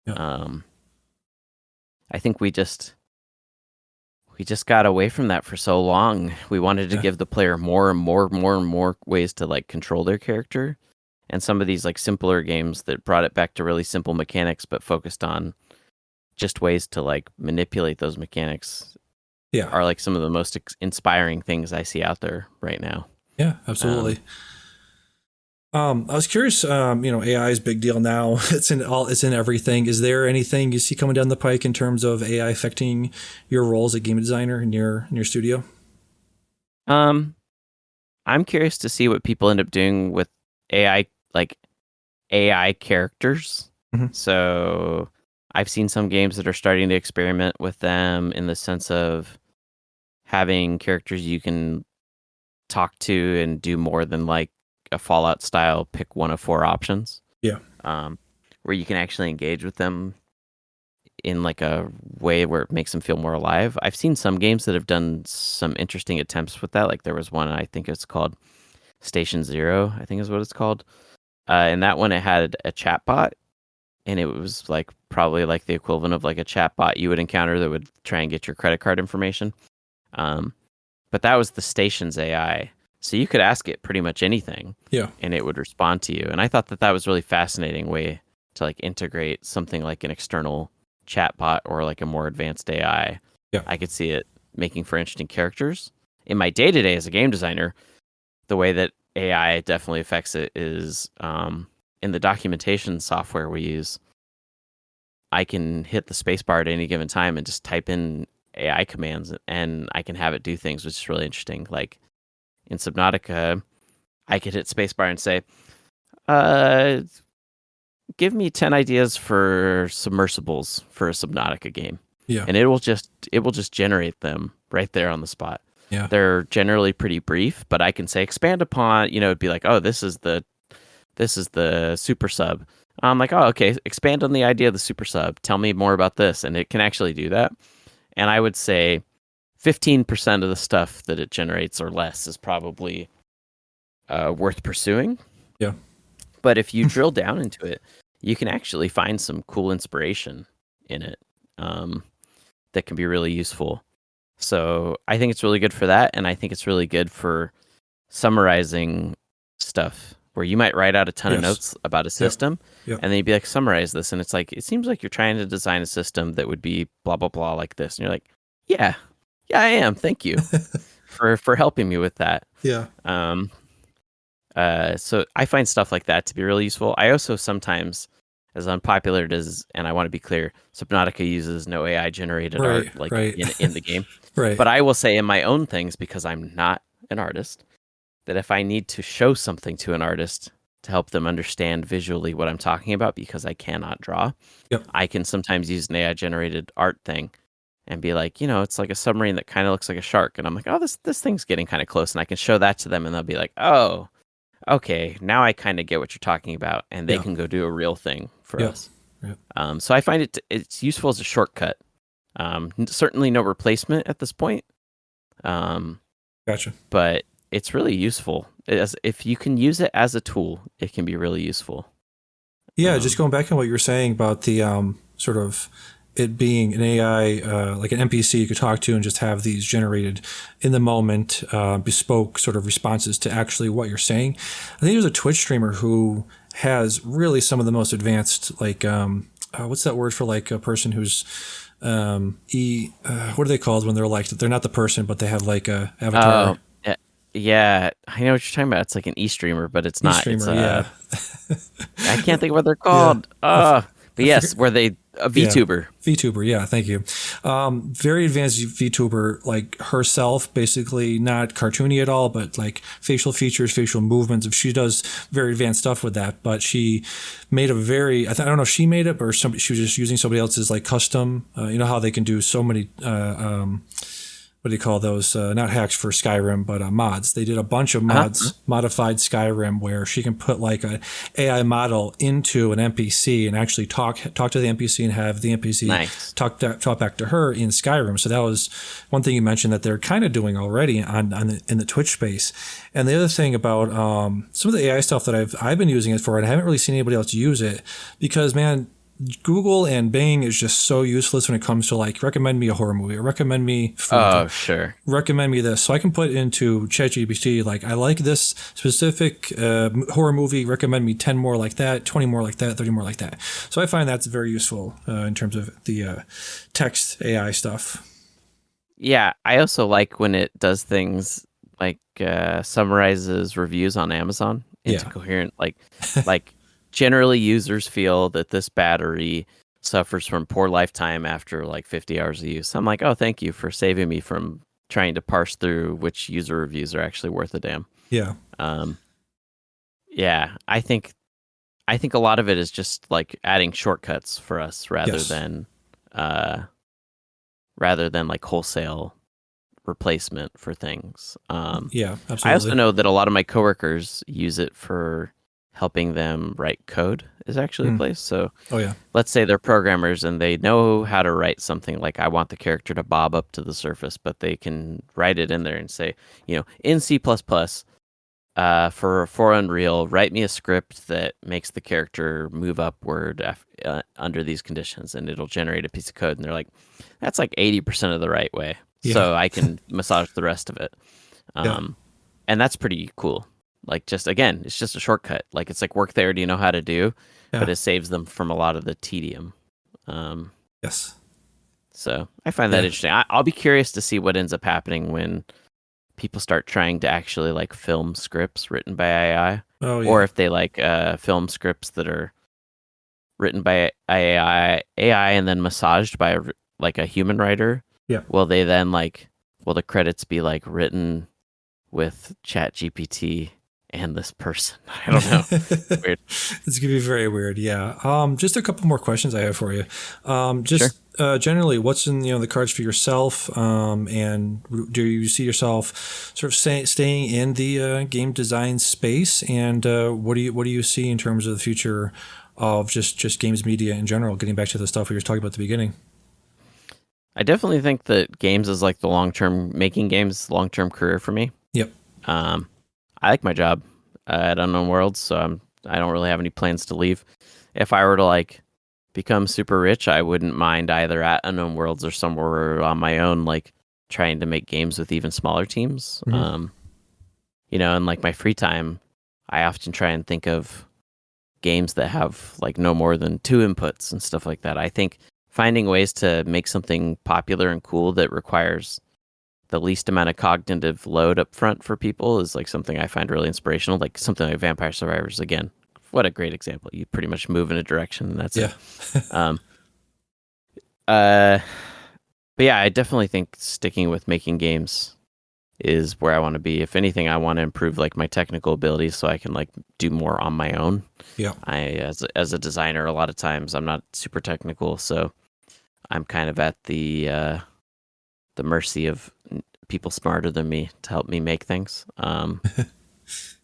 Speaker 1: Yeah.
Speaker 2: I think we just got away from that for so long. We wanted to give the player more and more ways to like control their character. And some of these like simpler games that brought it back to really simple mechanics, but focused on just ways to like manipulate those mechanics, are like some of the most inspiring things I see out there right now.
Speaker 1: Yeah, absolutely. I was curious. AI is a big deal now. It's in everything. Is there anything you see coming down the pike in terms of AI affecting your role as a game designer in your studio?
Speaker 2: I'm curious to see what people end up doing with AI, like AI characters.
Speaker 1: Mm-hmm.
Speaker 2: So I've seen some games that are starting to experiment with them in the sense of having characters you can talk to and do more than like a Fallout style pick one of four options.
Speaker 1: Yeah.
Speaker 2: Where you can actually engage with them in like a way where it makes them feel more alive. I've seen some games that have done some interesting attempts with that. Like there was one, I think it's called Station Zero, I think is what it's called. And that one, it had a chatbot, and it was like probably like the equivalent of like a chatbot you would encounter that would try and get your credit card information. But that was the station's AI. So you could ask it pretty much anything,
Speaker 1: Yeah.
Speaker 2: and it would respond to you. And I thought that that was really fascinating way to like integrate something like an external chatbot or like a more advanced AI.
Speaker 1: Yeah.
Speaker 2: I could see it making for interesting characters. In my day to day as a game designer, the way that AI definitely affects it is in the documentation software we use. I can hit the spacebar at any given time and just type in AI commands, and I can have it do things, which is really interesting. Like in Subnautica, I could hit spacebar and say, uh, give me 10 ideas for submersibles for a Subnautica game.
Speaker 1: Yeah.
Speaker 2: And it will just generate them right there on the spot.
Speaker 1: Yeah.
Speaker 2: They're generally pretty brief, but I can say expand upon, it'd be like, oh, this is the super sub. I'm like, oh, okay, expand on the idea of the super sub. Tell me more about this. And it can actually do that. And I would say 15% of the stuff that it generates or less is probably worth pursuing.
Speaker 1: Yeah.
Speaker 2: But if you drill down into it, you can actually find some cool inspiration in it that can be really useful. So I think it's really good for that. And I think it's really good for summarizing stuff where you might write out a ton of notes about a system and then you'd be like, summarize this. And it's like, it seems like you're trying to design a system that would be blah, blah, blah like this. And you're like, yeah, I am. Thank you for helping me with that.
Speaker 1: Yeah.
Speaker 2: So I find stuff like that to be really useful. I also sometimes, as unpopular it is, and I want to be clear, Subnautica uses no AI generated art in the game.
Speaker 1: Right.
Speaker 2: But I will say in my own things, because I'm not an artist, that if I need to show something to an artist to help them understand visually what I'm talking about, because I cannot draw, I can sometimes use an AI generated art thing and be like, it's like a submarine that kind of looks like a shark. And I'm like, oh, this thing's getting kind of close. And I can show that to them and they'll be like, oh, okay, now I kind of get what you're talking about. And they can go do a real thing for us. Yeah. So I find it's useful as a shortcut. Certainly no replacement at this point.
Speaker 1: Gotcha.
Speaker 2: But it's really useful. If you can use it as a tool, it can be really useful.
Speaker 1: Yeah, just going back on what you were saying about the sort of it being an AI, like an NPC you could talk to and just have these generated in the moment, bespoke sort of responses to actually what you're saying. I think there's a Twitch streamer who has really some of the most advanced, like, what's that word for like a person who's, what are they called when they're like, they're not the person, but they have like a avatar?
Speaker 2: Yeah, I know what you're talking about. It's like an e-streamer, but it's not.
Speaker 1: E-streamer,
Speaker 2: yeah. I can't think of what they're called. But yes, were they a VTuber?
Speaker 1: Yeah. VTuber, yeah, thank you. Very advanced VTuber, like herself, basically not cartoony at all, but like facial features, facial movements. She does very advanced stuff with that. But she made I don't know if she made it or she was just using somebody else's like custom. You know how they can do so many. What do you call those? Not hacks for Skyrim, but mods. They did a bunch of mods, modified Skyrim, where she can put like an AI model into an NPC and actually talk to the NPC and have the NPC talk back to her in Skyrim. So that was one thing you mentioned that they're kind of doing already in the Twitch space. And the other thing about some of the AI stuff that I've been using it for, and I haven't really seen anybody else use it, because man, Google and Bing is just so useless when it comes to like recommend me a horror movie or recommend me food.
Speaker 2: Oh, sure.
Speaker 1: Recommend me this. So I can put into ChatGPT, like, I like this specific horror movie. Recommend me 10 more like that, 20 more like that, 30 more like that. So I find that's very useful in terms of the text AI stuff.
Speaker 2: Yeah. I also like when it does things like summarizes reviews on Amazon into coherent, like generally users feel that this battery suffers from poor lifetime after like 50 hours of use. I'm like, oh, thank you for saving me from trying to parse through which user reviews are actually worth a damn.
Speaker 1: Yeah.
Speaker 2: Yeah, I think a lot of it is just like adding shortcuts for us rather than like wholesale replacement for things.
Speaker 1: Yeah, absolutely.
Speaker 2: I also know that a lot of my coworkers use it for helping them write code is actually a place. So let's say they're programmers and they know how to write something like, I want the character to bob up to the surface, but they can write it in there and say, in C++, for Unreal, write me a script that makes the character move upward under these conditions, and it'll generate a piece of code. And they're like, that's like 80% of the right way. So I can massage the rest of it. and that's pretty cool. Like, just again, it's just a shortcut. Like, it's like work they already know how to do, but
Speaker 1: Yeah.
Speaker 2: it saves them from a lot of the tedium. Um,
Speaker 1: Yes.
Speaker 2: so I find that
Speaker 1: Yeah.
Speaker 2: interesting. I'll be curious to see what ends up happening when people start trying to actually like film scripts written by AI,
Speaker 1: Oh
Speaker 2: or
Speaker 1: yeah.
Speaker 2: if they like film scripts that are written by AI and then massaged by like a human writer.
Speaker 1: Yeah.
Speaker 2: Will they then like will the credits be like written with Chat GPT and this person? I don't know. It's weird.
Speaker 1: It's gonna be very weird. Yeah. Just a couple more questions I have for you.
Speaker 2: Sure.
Speaker 1: Just generally, what's in the cards for yourself? And do you see yourself sort of staying in the game design space? And what do you see in terms of the future of just games media in general? Getting back to the stuff we were talking about at the beginning.
Speaker 2: I definitely think that games is like the making games long term career for me.
Speaker 1: Yep.
Speaker 2: Um, I like my job at Unknown Worlds, so I don't really have any plans to leave. If I were to like become super rich, I wouldn't mind either at Unknown Worlds or somewhere on my own, like trying to make games with even smaller teams.
Speaker 1: Mm-hmm.
Speaker 2: In like my free time, I often try and think of games that have like no more than 2 inputs and stuff like that. I think finding ways to make something popular and cool that requires the least amount of cognitive load up front for people is like something I find really inspirational. Like something like Vampire Survivors again. What a great example. You pretty much move in a direction and that's
Speaker 1: Yeah.
Speaker 2: it. Um, uh, but yeah, I definitely think sticking with making games is where I want to be. If anything, I want to improve like my technical abilities so I can like do more on my own.
Speaker 1: Yeah.
Speaker 2: As a designer, a lot of times I'm not super technical, so I'm kind of at the mercy of people smarter than me to help me make things.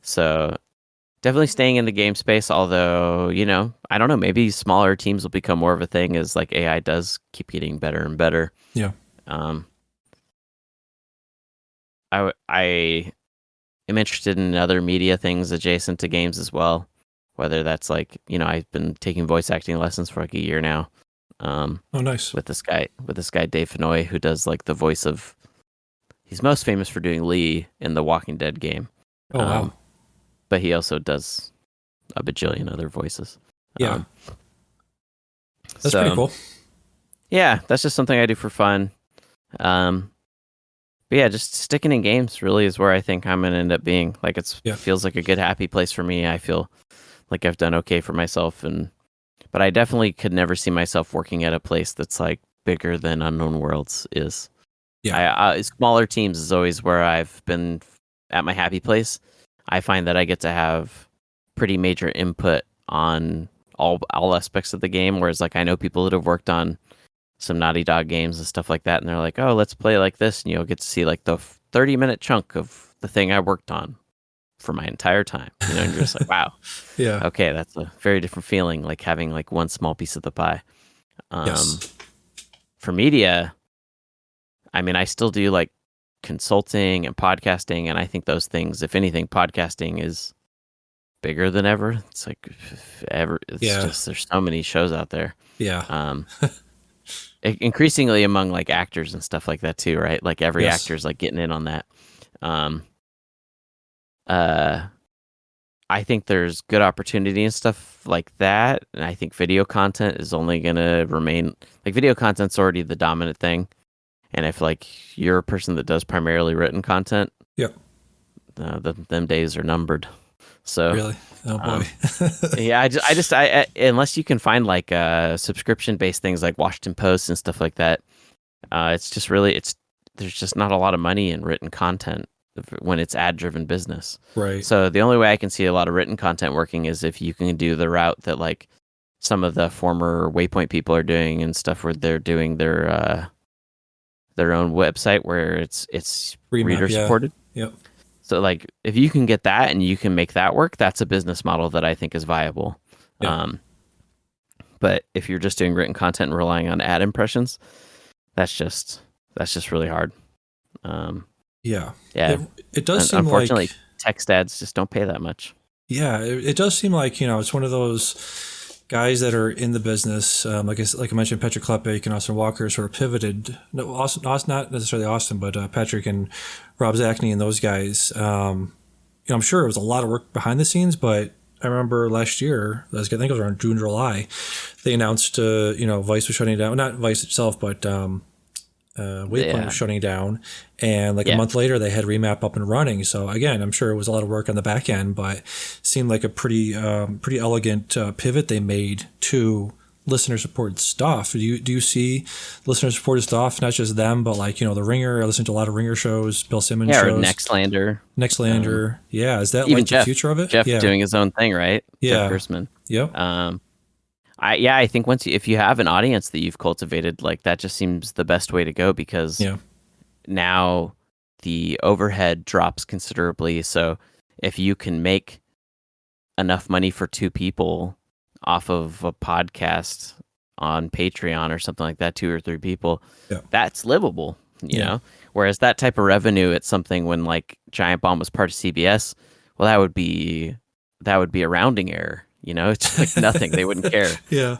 Speaker 2: So definitely staying in the game space. Although I don't know, maybe smaller teams will become more of a thing as like AI does keep getting better and better.
Speaker 1: Yeah.
Speaker 2: Um, I am interested in other media things adjacent to games as well. Whether that's like I've been taking voice acting lessons for like a year now.
Speaker 1: Oh, nice.
Speaker 2: With this guy Dave Fenoy, who does like the voice of. He's most famous for doing Lee in the Walking Dead game.
Speaker 1: Oh, wow.
Speaker 2: But he also does a bajillion other voices.
Speaker 1: Yeah. That's pretty cool.
Speaker 2: Yeah, that's just something I do for fun. But yeah, just sticking in games really is where I think I'm gonna end up being. Like feels like a good happy place for me. I feel like I've done okay for myself, but I definitely could never see myself working at a place that's like bigger than Unknown Worlds is.
Speaker 1: Yeah.
Speaker 2: Smaller teams is always where I've been at my happy place. I find that I get to have pretty major input on all aspects of the game, whereas like I know people that have worked on some Naughty Dog games and stuff like that, and they're like, "Oh, let's play like this," and you'll get to see like the 30-minute chunk of the thing I worked on for my entire time. And you're just like, "Wow,
Speaker 1: Yeah.
Speaker 2: okay, that's a very different feeling, like having like one small piece of the pie."
Speaker 1: Yes.
Speaker 2: For media, I mean, I still do like consulting and podcasting, and I think those things, if anything, podcasting is bigger than ever. It's like just there's so many shows out there.
Speaker 1: Yeah.
Speaker 2: Increasingly among like actors and stuff like that too, right? Like every
Speaker 1: Yes.
Speaker 2: actor's like getting in on that. I think there's good opportunity and stuff like that, and I think video content is only gonna remain like video content's already the dominant thing. And if like you're a person that does primarily written content,
Speaker 1: Yep.
Speaker 2: Them days are numbered. So
Speaker 1: Really? Oh boy.
Speaker 2: yeah, I unless you can find like subscription based things like Washington Post and stuff like that, it's just really there's just not a lot of money in written content when it's ad driven business.
Speaker 1: Right.
Speaker 2: So the only way I can see a lot of written content working is if you can do the route that like some of the former Waypoint people are doing and stuff, where they're doing their own website where it's reader supported.
Speaker 1: Yep.
Speaker 2: So like if you can get that and you can make that work, that's a business model that I think is viable.
Speaker 1: Yeah.
Speaker 2: But if you're just doing written content and relying on ad impressions, that's just really hard.
Speaker 1: Yeah.
Speaker 2: Yeah.
Speaker 1: It does seem
Speaker 2: unfortunately,
Speaker 1: like
Speaker 2: text ads just don't pay that much.
Speaker 1: Yeah, it does seem like, it's one of those guys that are in the business, like I mentioned, Patrick Klepek and Austin Walker sort of pivoted. No, Austin, not necessarily Austin, but Patrick and Rob Zachney and those guys. I'm sure it was a lot of work behind the scenes, but I remember last year, I think it was around June, July, they announced, Vice was shutting down. Not Vice itself, but Waypoint was shutting down. And a month later, they had Remap up and running. So again, I'm sure it was a lot of work on the back end, but seemed like a pretty elegant pivot they made to listener-supported stuff. Do you see listener-supported stuff, not just them, but The Ringer? I listen to a lot of Ringer shows, Bill Simmons shows.
Speaker 2: Or Nextlander.
Speaker 1: Is that
Speaker 2: even
Speaker 1: the future of it?
Speaker 2: Jeff doing his own thing, right?
Speaker 1: Yeah.
Speaker 2: Jeff Gersman.
Speaker 1: Yep.
Speaker 2: I think if you have an audience that you've cultivated, that just seems the best way to go, because now the overhead drops considerably. So if you can make enough money for two people off of a podcast on Patreon or something like that, 2 or 3 people, that's livable, you know? Whereas that type of revenue, it's something when Giant Bomb was part of CBS, well, that would be a rounding error, it's nothing. They wouldn't care.
Speaker 1: Yeah.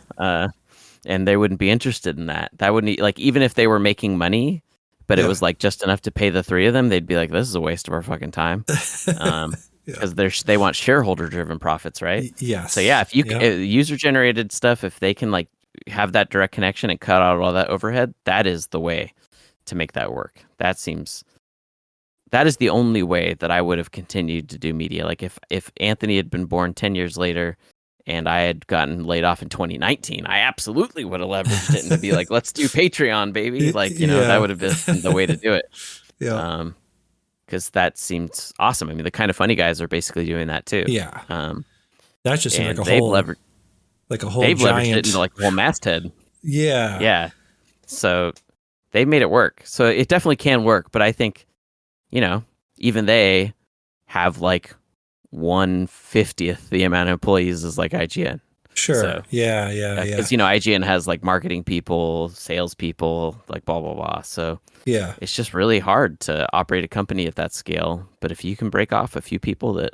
Speaker 2: And they wouldn't be interested in that. That wouldn't, even if they were making money, but it was just enough to pay the 3 of them, they'd be like, this is a waste of our fucking time. Because they want shareholder-driven profits, right?
Speaker 1: Yes.
Speaker 2: So if you user-generated stuff, if they can have that direct connection and cut out all that overhead, that is the way to make that work. That is the only way that I would have continued to do media. If Anthony had been born 10 years later and I had gotten laid off in 2019, I absolutely would have leveraged it and be like, let's do Patreon, baby. That would have been the way to do it.
Speaker 1: Yeah.
Speaker 2: Because that seemed awesome. I mean, the Kind of Funny guys are basically doing that too.
Speaker 1: Yeah. That just seemed like a
Speaker 2: they've
Speaker 1: whole
Speaker 2: giant... leveraged it into a whole masthead.
Speaker 1: Yeah.
Speaker 2: Yeah. So they made it work. So it definitely can work. But I think, even they have 1/50th the amount of employees as IGN.
Speaker 1: Sure. So, yeah.
Speaker 2: Because IGN has marketing people, sales people, blah blah blah. So it's just really hard to operate a company at that scale. But if you can break off a few people that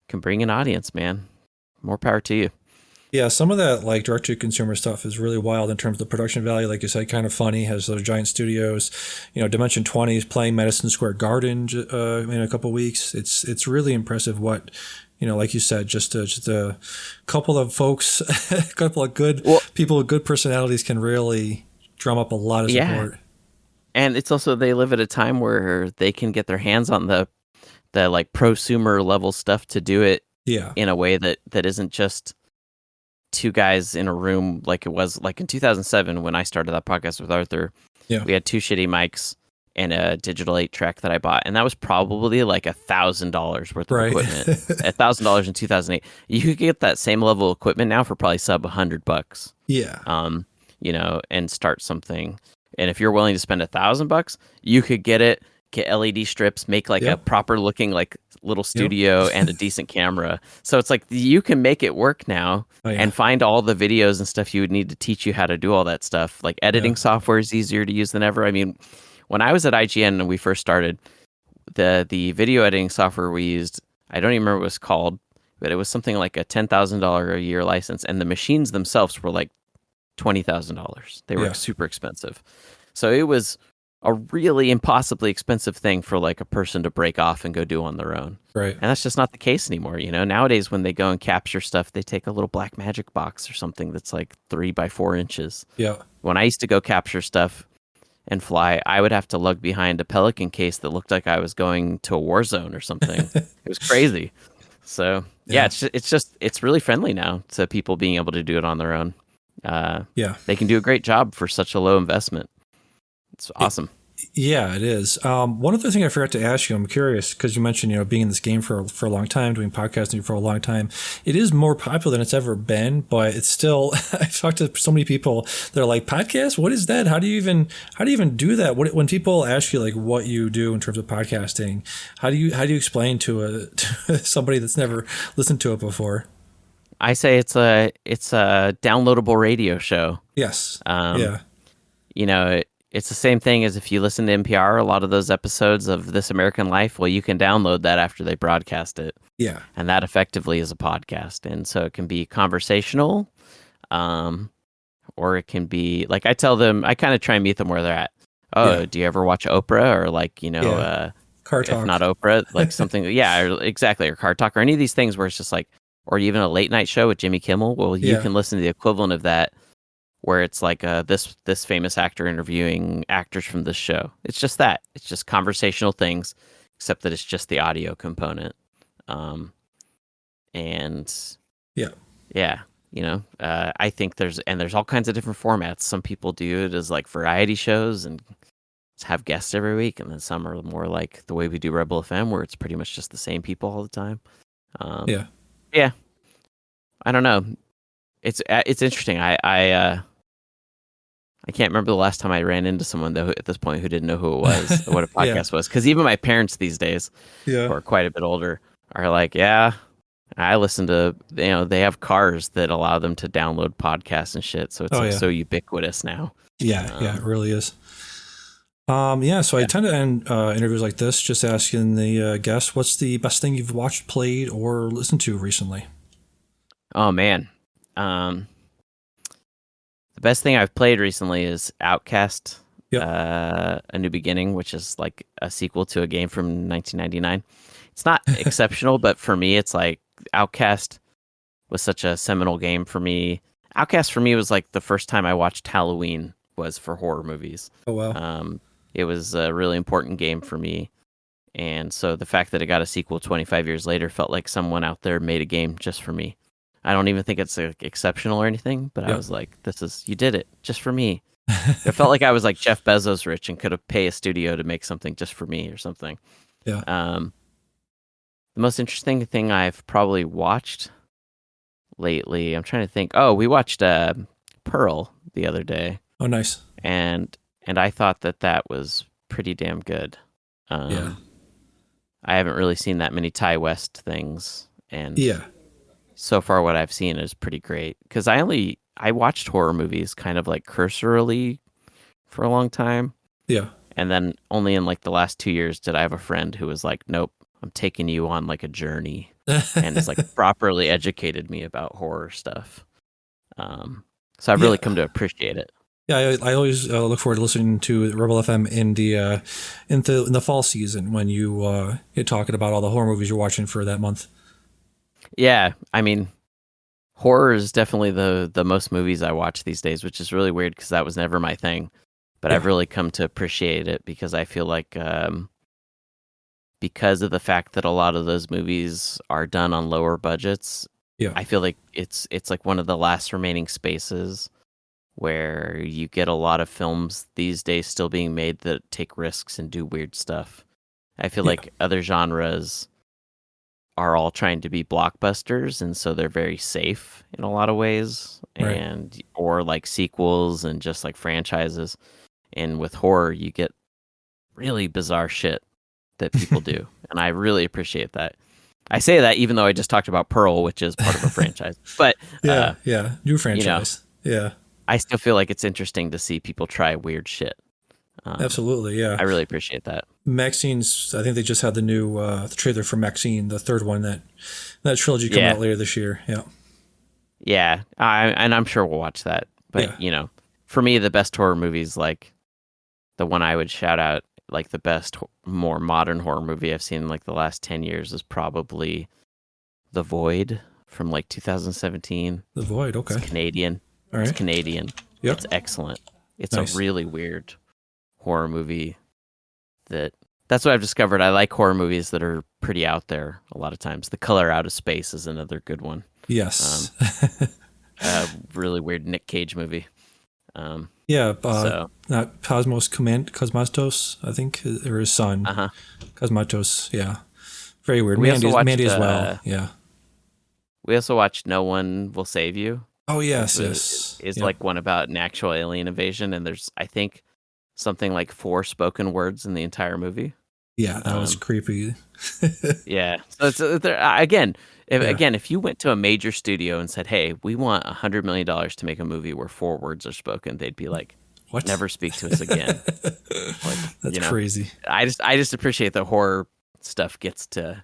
Speaker 2: can bring an audience, man, more power to you.
Speaker 1: Yeah, some of that direct to consumer stuff is really wild in terms of the production value. Like you said, Kind of Funny has those giant studios. Dimension 20 is playing Madison Square Garden in a couple of weeks. It's really impressive what, like you said, just a couple of folks, a couple of good people with good personalities can really drum up a lot of support.
Speaker 2: And it's also, they live at a time where they can get their hands on the prosumer level stuff to do it in a way that isn't just 2 guys in a room like it was in 2007 when I started that podcast with Arthur. We had 2 shitty mics and a digital 8-track that I bought, and that was probably $1,000 worth of equipment. $1,000 in 2008. You could get that same level of equipment now for probably sub $100.
Speaker 1: Yeah.
Speaker 2: And start something. And if you're willing to spend $1,000, you could get LED strips, make a proper looking little studio and a decent camera. So it's you can make it work now and find all the videos and stuff you would need to teach you how to do all that stuff. Editing software is easier to use than ever. I mean, when I was at IGN and we first started, the video editing software we used, I don't even remember what it was called, but it was something like a $10,000 a year license, and the machines themselves were $20,000. They were super expensive. So it was a really impossibly expensive thing for a person to break off and go do on their own.
Speaker 1: Right.
Speaker 2: And that's just not the case anymore. Nowadays when they go and capture stuff, they take a little black magic box or something that's 3 by 4 inches.
Speaker 1: Yeah.
Speaker 2: When I used to go capture stuff and fly, I would have to lug behind a Pelican case that looked like I was going to a war zone or something. It was crazy. So it's really friendly now to people being able to do it on their own. They can do a great job for such a low investment. It's awesome.
Speaker 1: Yeah, it is. One other thing I forgot to ask you, I'm curious, because you mentioned, being in this game for a long time, doing podcasting for a long time. It is more popular than it's ever been, but it's still, I've talked to so many people, they're like, podcast? What is that? How do you even do that? When people ask you what you do in terms of podcasting, how do you explain to somebody that's never listened to it before?
Speaker 2: I say it's a downloadable radio show.
Speaker 1: Yes.
Speaker 2: It's the same thing as if you listen to NPR, a lot of those episodes of This American Life, well, you can download that after they broadcast it.
Speaker 1: Yeah.
Speaker 2: And that effectively is a podcast. And so it can be conversational. Or it can be like I tell them, I kind of try and meet them where they're at. Oh,
Speaker 1: Yeah.
Speaker 2: do you ever watch Oprah or like,
Speaker 1: Yeah. Car
Speaker 2: if
Speaker 1: talk.
Speaker 2: not Oprah, like something, yeah, exactly, or Car Talk or any of these things where it's just like, or even a late night show with Jimmy Kimmel. Well, you
Speaker 1: Yeah.
Speaker 2: can listen to the equivalent of that where it's like this famous actor interviewing actors from this show. It's just that. It's just conversational things, except that it's just the audio component. And
Speaker 1: Yeah.
Speaker 2: yeah, I think there's all kinds of different formats. Some people do it as like variety shows and have guests every week, and then some are more like the way we do Rebel FM, where it's pretty much just the same people all the time.
Speaker 1: Yeah.
Speaker 2: Yeah, I don't know. It's interesting. I can't remember the last time I ran into someone though at this point who didn't know who it was, or what a
Speaker 1: Yeah.
Speaker 2: podcast was. Because even my parents these days, who
Speaker 1: Yeah.
Speaker 2: are quite a bit older, are like, yeah, I listen to, they have cars that allow them to download podcasts and shit. So it's
Speaker 1: Oh
Speaker 2: like
Speaker 1: yeah.
Speaker 2: so ubiquitous now.
Speaker 1: Yeah. Yeah. It really is. Yeah. So I tend to end interviews like this just asking the guests, "What's the best thing you've watched, played, or listened to recently?"
Speaker 2: Oh man. The best thing I've played recently is Outcast,
Speaker 1: Yep.
Speaker 2: A New Beginning, which is like a sequel to a game from 1999. It's not exceptional, but for me, it's like Outcast was such a seminal game for me. Outcast for me was like the first time I watched Halloween was for horror movies.
Speaker 1: Oh wow.
Speaker 2: It was a really important game for me. And so the fact that it got a sequel 25 years later felt like someone out there made a game just for me. I don't even think it's exceptional or anything, but I was like, you did it just for me. It felt like I was like Jeff Bezos rich and could have paid a studio to make something just for me or something.
Speaker 1: Yeah.
Speaker 2: The most interesting thing I've probably watched lately, I'm trying to think. Oh, we watched Pearl the other day.
Speaker 1: Oh, nice.
Speaker 2: And I thought that was pretty damn good.
Speaker 1: Yeah.
Speaker 2: I haven't really seen that many Ty West things, and
Speaker 1: Yeah.
Speaker 2: so far what I've seen is pretty great. Because I watched horror movies kind of like cursorily for a long time,
Speaker 1: Yeah.
Speaker 2: and then only in like the last 2 years did I have a friend who was like, "Nope, I'm taking you on like a journey," and has like properly educated me about horror stuff. So I've really come to appreciate it.
Speaker 1: Yeah, I always look forward to listening to Rebel FM in the fall season when you're talking about all the horror movies you're watching for that month.
Speaker 2: Yeah, I mean, horror is definitely the most movies I watch these days, which is really weird because that was never my thing. But I've really come to appreciate it because I feel like because of the fact that a lot of those movies are done on lower budgets, I feel like it's like one of the last remaining spaces where you get a lot of films these days still being made that take risks and do weird stuff. I feel like other genres are all trying to be blockbusters, and so they're very safe in a lot of ways, and or like sequels and just like franchises. And with horror, you get really bizarre shit that people do, and I really appreciate that. I say that even though I just talked about Pearl, which is part of a franchise, but
Speaker 1: new franchise.
Speaker 2: I still feel like it's interesting to see people try weird shit.
Speaker 1: Absolutely, yeah.
Speaker 2: I really appreciate that.
Speaker 1: Maxine's, I think they just had the new trailer for Maxine, the third one, that trilogy coming out later this year. Yeah.
Speaker 2: Yeah, and I'm sure we'll watch that. But, for me, the best horror movies, like the one I would shout out, like the best, more modern horror movie I've seen in like the last 10 years is probably The Void from like 2017.
Speaker 1: The Void, okay.
Speaker 2: It's Canadian.
Speaker 1: All right.
Speaker 2: It's Canadian. Yep. It's excellent. It's a really weird horror movie that's what I've discovered. I like horror movies that are pretty out there a lot of times. The Color Out of Space is another good one.
Speaker 1: Yes.
Speaker 2: Really weird Nick Cage movie.
Speaker 1: Not Cosmatos, I think, or his son. Cosmatos, yeah. Very weird. Mandy as well, yeah.
Speaker 2: We also watched No One Will Save You.
Speaker 1: Oh, yes, yes.
Speaker 2: It's like one about an actual alien invasion, and there's, I think, something like 4 spoken words in the entire movie.
Speaker 1: Yeah, that was creepy.
Speaker 2: Yeah. So it's, again, if you went to a major studio and said, "Hey, we want $100 million to make a movie where 4 words are spoken," they'd be like, "What? Never speak to us again."
Speaker 1: That's crazy.
Speaker 2: I just appreciate that horror stuff gets to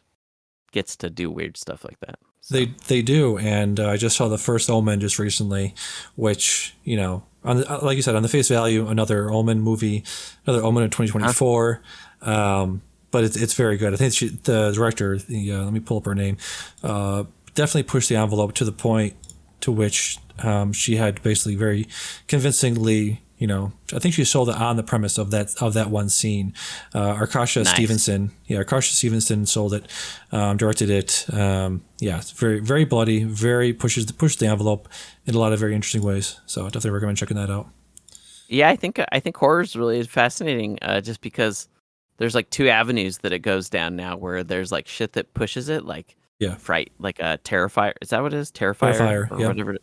Speaker 2: do weird stuff like that. So.
Speaker 1: They do, and I just saw the first Omen just recently, which like you said, on the face value, another Omen movie, another Omen in 2024. But it's very good. I think the director, let me pull up her name, definitely pushed the envelope to the point to which she had basically very convincingly. I think she sold it on the premise of that one scene. Arkasha Stevenson, Arkasha Stevenson sold it, directed it. It's very, very bloody, very pushes the envelope in a lot of very interesting ways. So I definitely recommend checking that out.
Speaker 2: Yeah, I think horror is really fascinating, just because there's like two avenues that it goes down now, where there's like shit that pushes it, like fright, like a Terrifier. Is that what it is? Terrifier or whatever.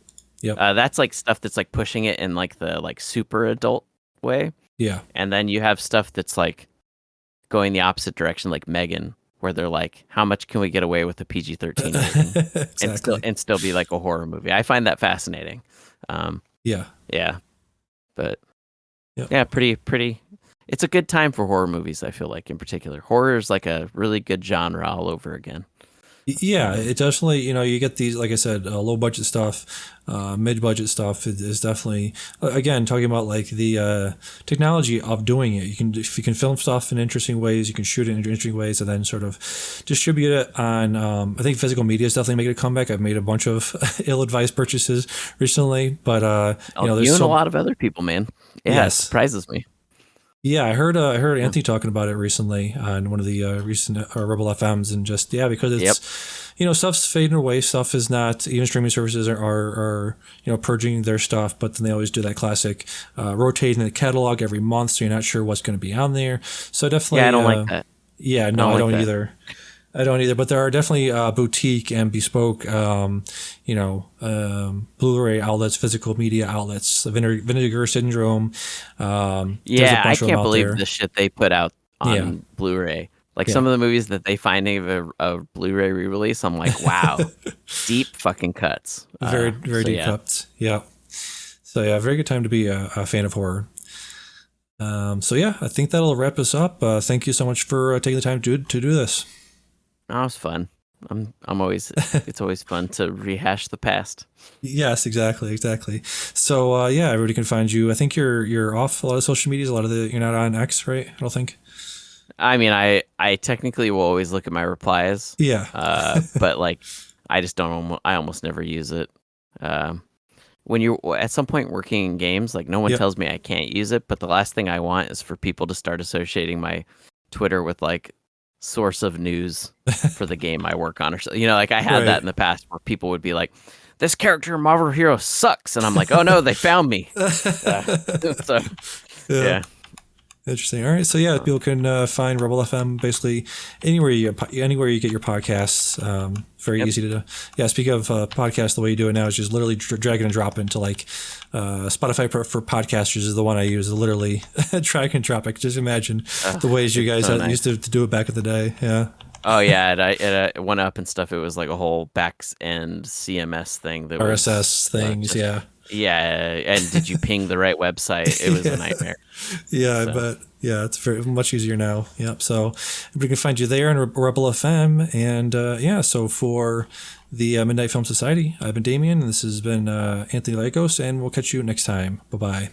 Speaker 1: Yep.
Speaker 2: That's like stuff that's like pushing it in like the like super adult way.
Speaker 1: Yeah.
Speaker 2: And then you have stuff that's like going the opposite direction, like Megan, where they're like, how much can we get away with a PG-13 rating
Speaker 1: Exactly.
Speaker 2: and still be like a horror movie? I find that fascinating.
Speaker 1: Yeah.
Speaker 2: But
Speaker 1: Yep.
Speaker 2: yeah, pretty. It's a good time for horror movies, I feel like, in particular. Horror is like a really good genre all over again.
Speaker 1: Yeah, it definitely, you get these, like I said, low budget stuff, mid budget stuff is definitely, again, talking about like the technology of doing it. If you can film stuff in interesting ways, you can shoot it in interesting ways, and then sort of distribute it on, I think physical media is definitely making a comeback. I've made a bunch of ill-advised purchases recently, but, there's
Speaker 2: you and a lot of other people, man. Yeah,
Speaker 1: Yes.
Speaker 2: It surprises me.
Speaker 1: Yeah, I heard Anthony talking about it recently on one of the recent Rebel FMs, and just because it's stuff's fading away. Stuff is not, even streaming services are purging their stuff, but then they always do that classic rotating the catalog every month, so you're not sure what's going to be on there. So definitely,
Speaker 2: I don't like that.
Speaker 1: Yeah, no, I don't either. I don't either, but there are definitely boutique and bespoke, Blu-ray outlets, physical media outlets. Vinegar Syndrome.
Speaker 2: I can't believe the shit they put out on Blu-ray. Like some of the movies that they find a Blu-ray re-release, I'm like, wow, deep fucking cuts.
Speaker 1: Very deep cuts. Yeah. So very good time to be a fan of horror. I think that'll wrap us up. Thank you so much for taking the time to do this.
Speaker 2: That was fun. It's always fun to rehash the past.
Speaker 1: Yes, exactly. So everybody can find you. I think you're off a lot of social medias. You're not on X, right? I don't think.
Speaker 2: I mean, I technically will always look at my replies.
Speaker 1: Yeah.
Speaker 2: But like, I just don't. I almost never use it. When you're at some point working in games, like no one tells me I can't use it. But the last thing I want is for people to start associating my Twitter with like source of news for the game I work on, or so. Like I had that in the past where people would be like, "This character in Marvel Hero sucks," and I'm like, "Oh no, they found me." Yeah.
Speaker 1: Interesting. All right. So people can find Rebel FM basically anywhere you get your podcasts. Very easy to do. Speaking of podcasts, the way you do it now is just literally drag and drop into like Spotify for podcasters is the one I use. Literally drag and drop. I can just imagine the ways you guys used to do it back in the day. Yeah.
Speaker 2: Oh yeah, it went up and stuff. It was like a whole back end CMS thing. That
Speaker 1: RSS things.
Speaker 2: Yeah, and did you ping the right website? It was a nightmare.
Speaker 1: I bet. Yeah, it's very much easier now. Yep. So we can find you there on Rebel FM, and so for the Midnight Film Society, I've been Damien, and this has been Anthony Gallegos, and we'll catch you next time. Bye bye.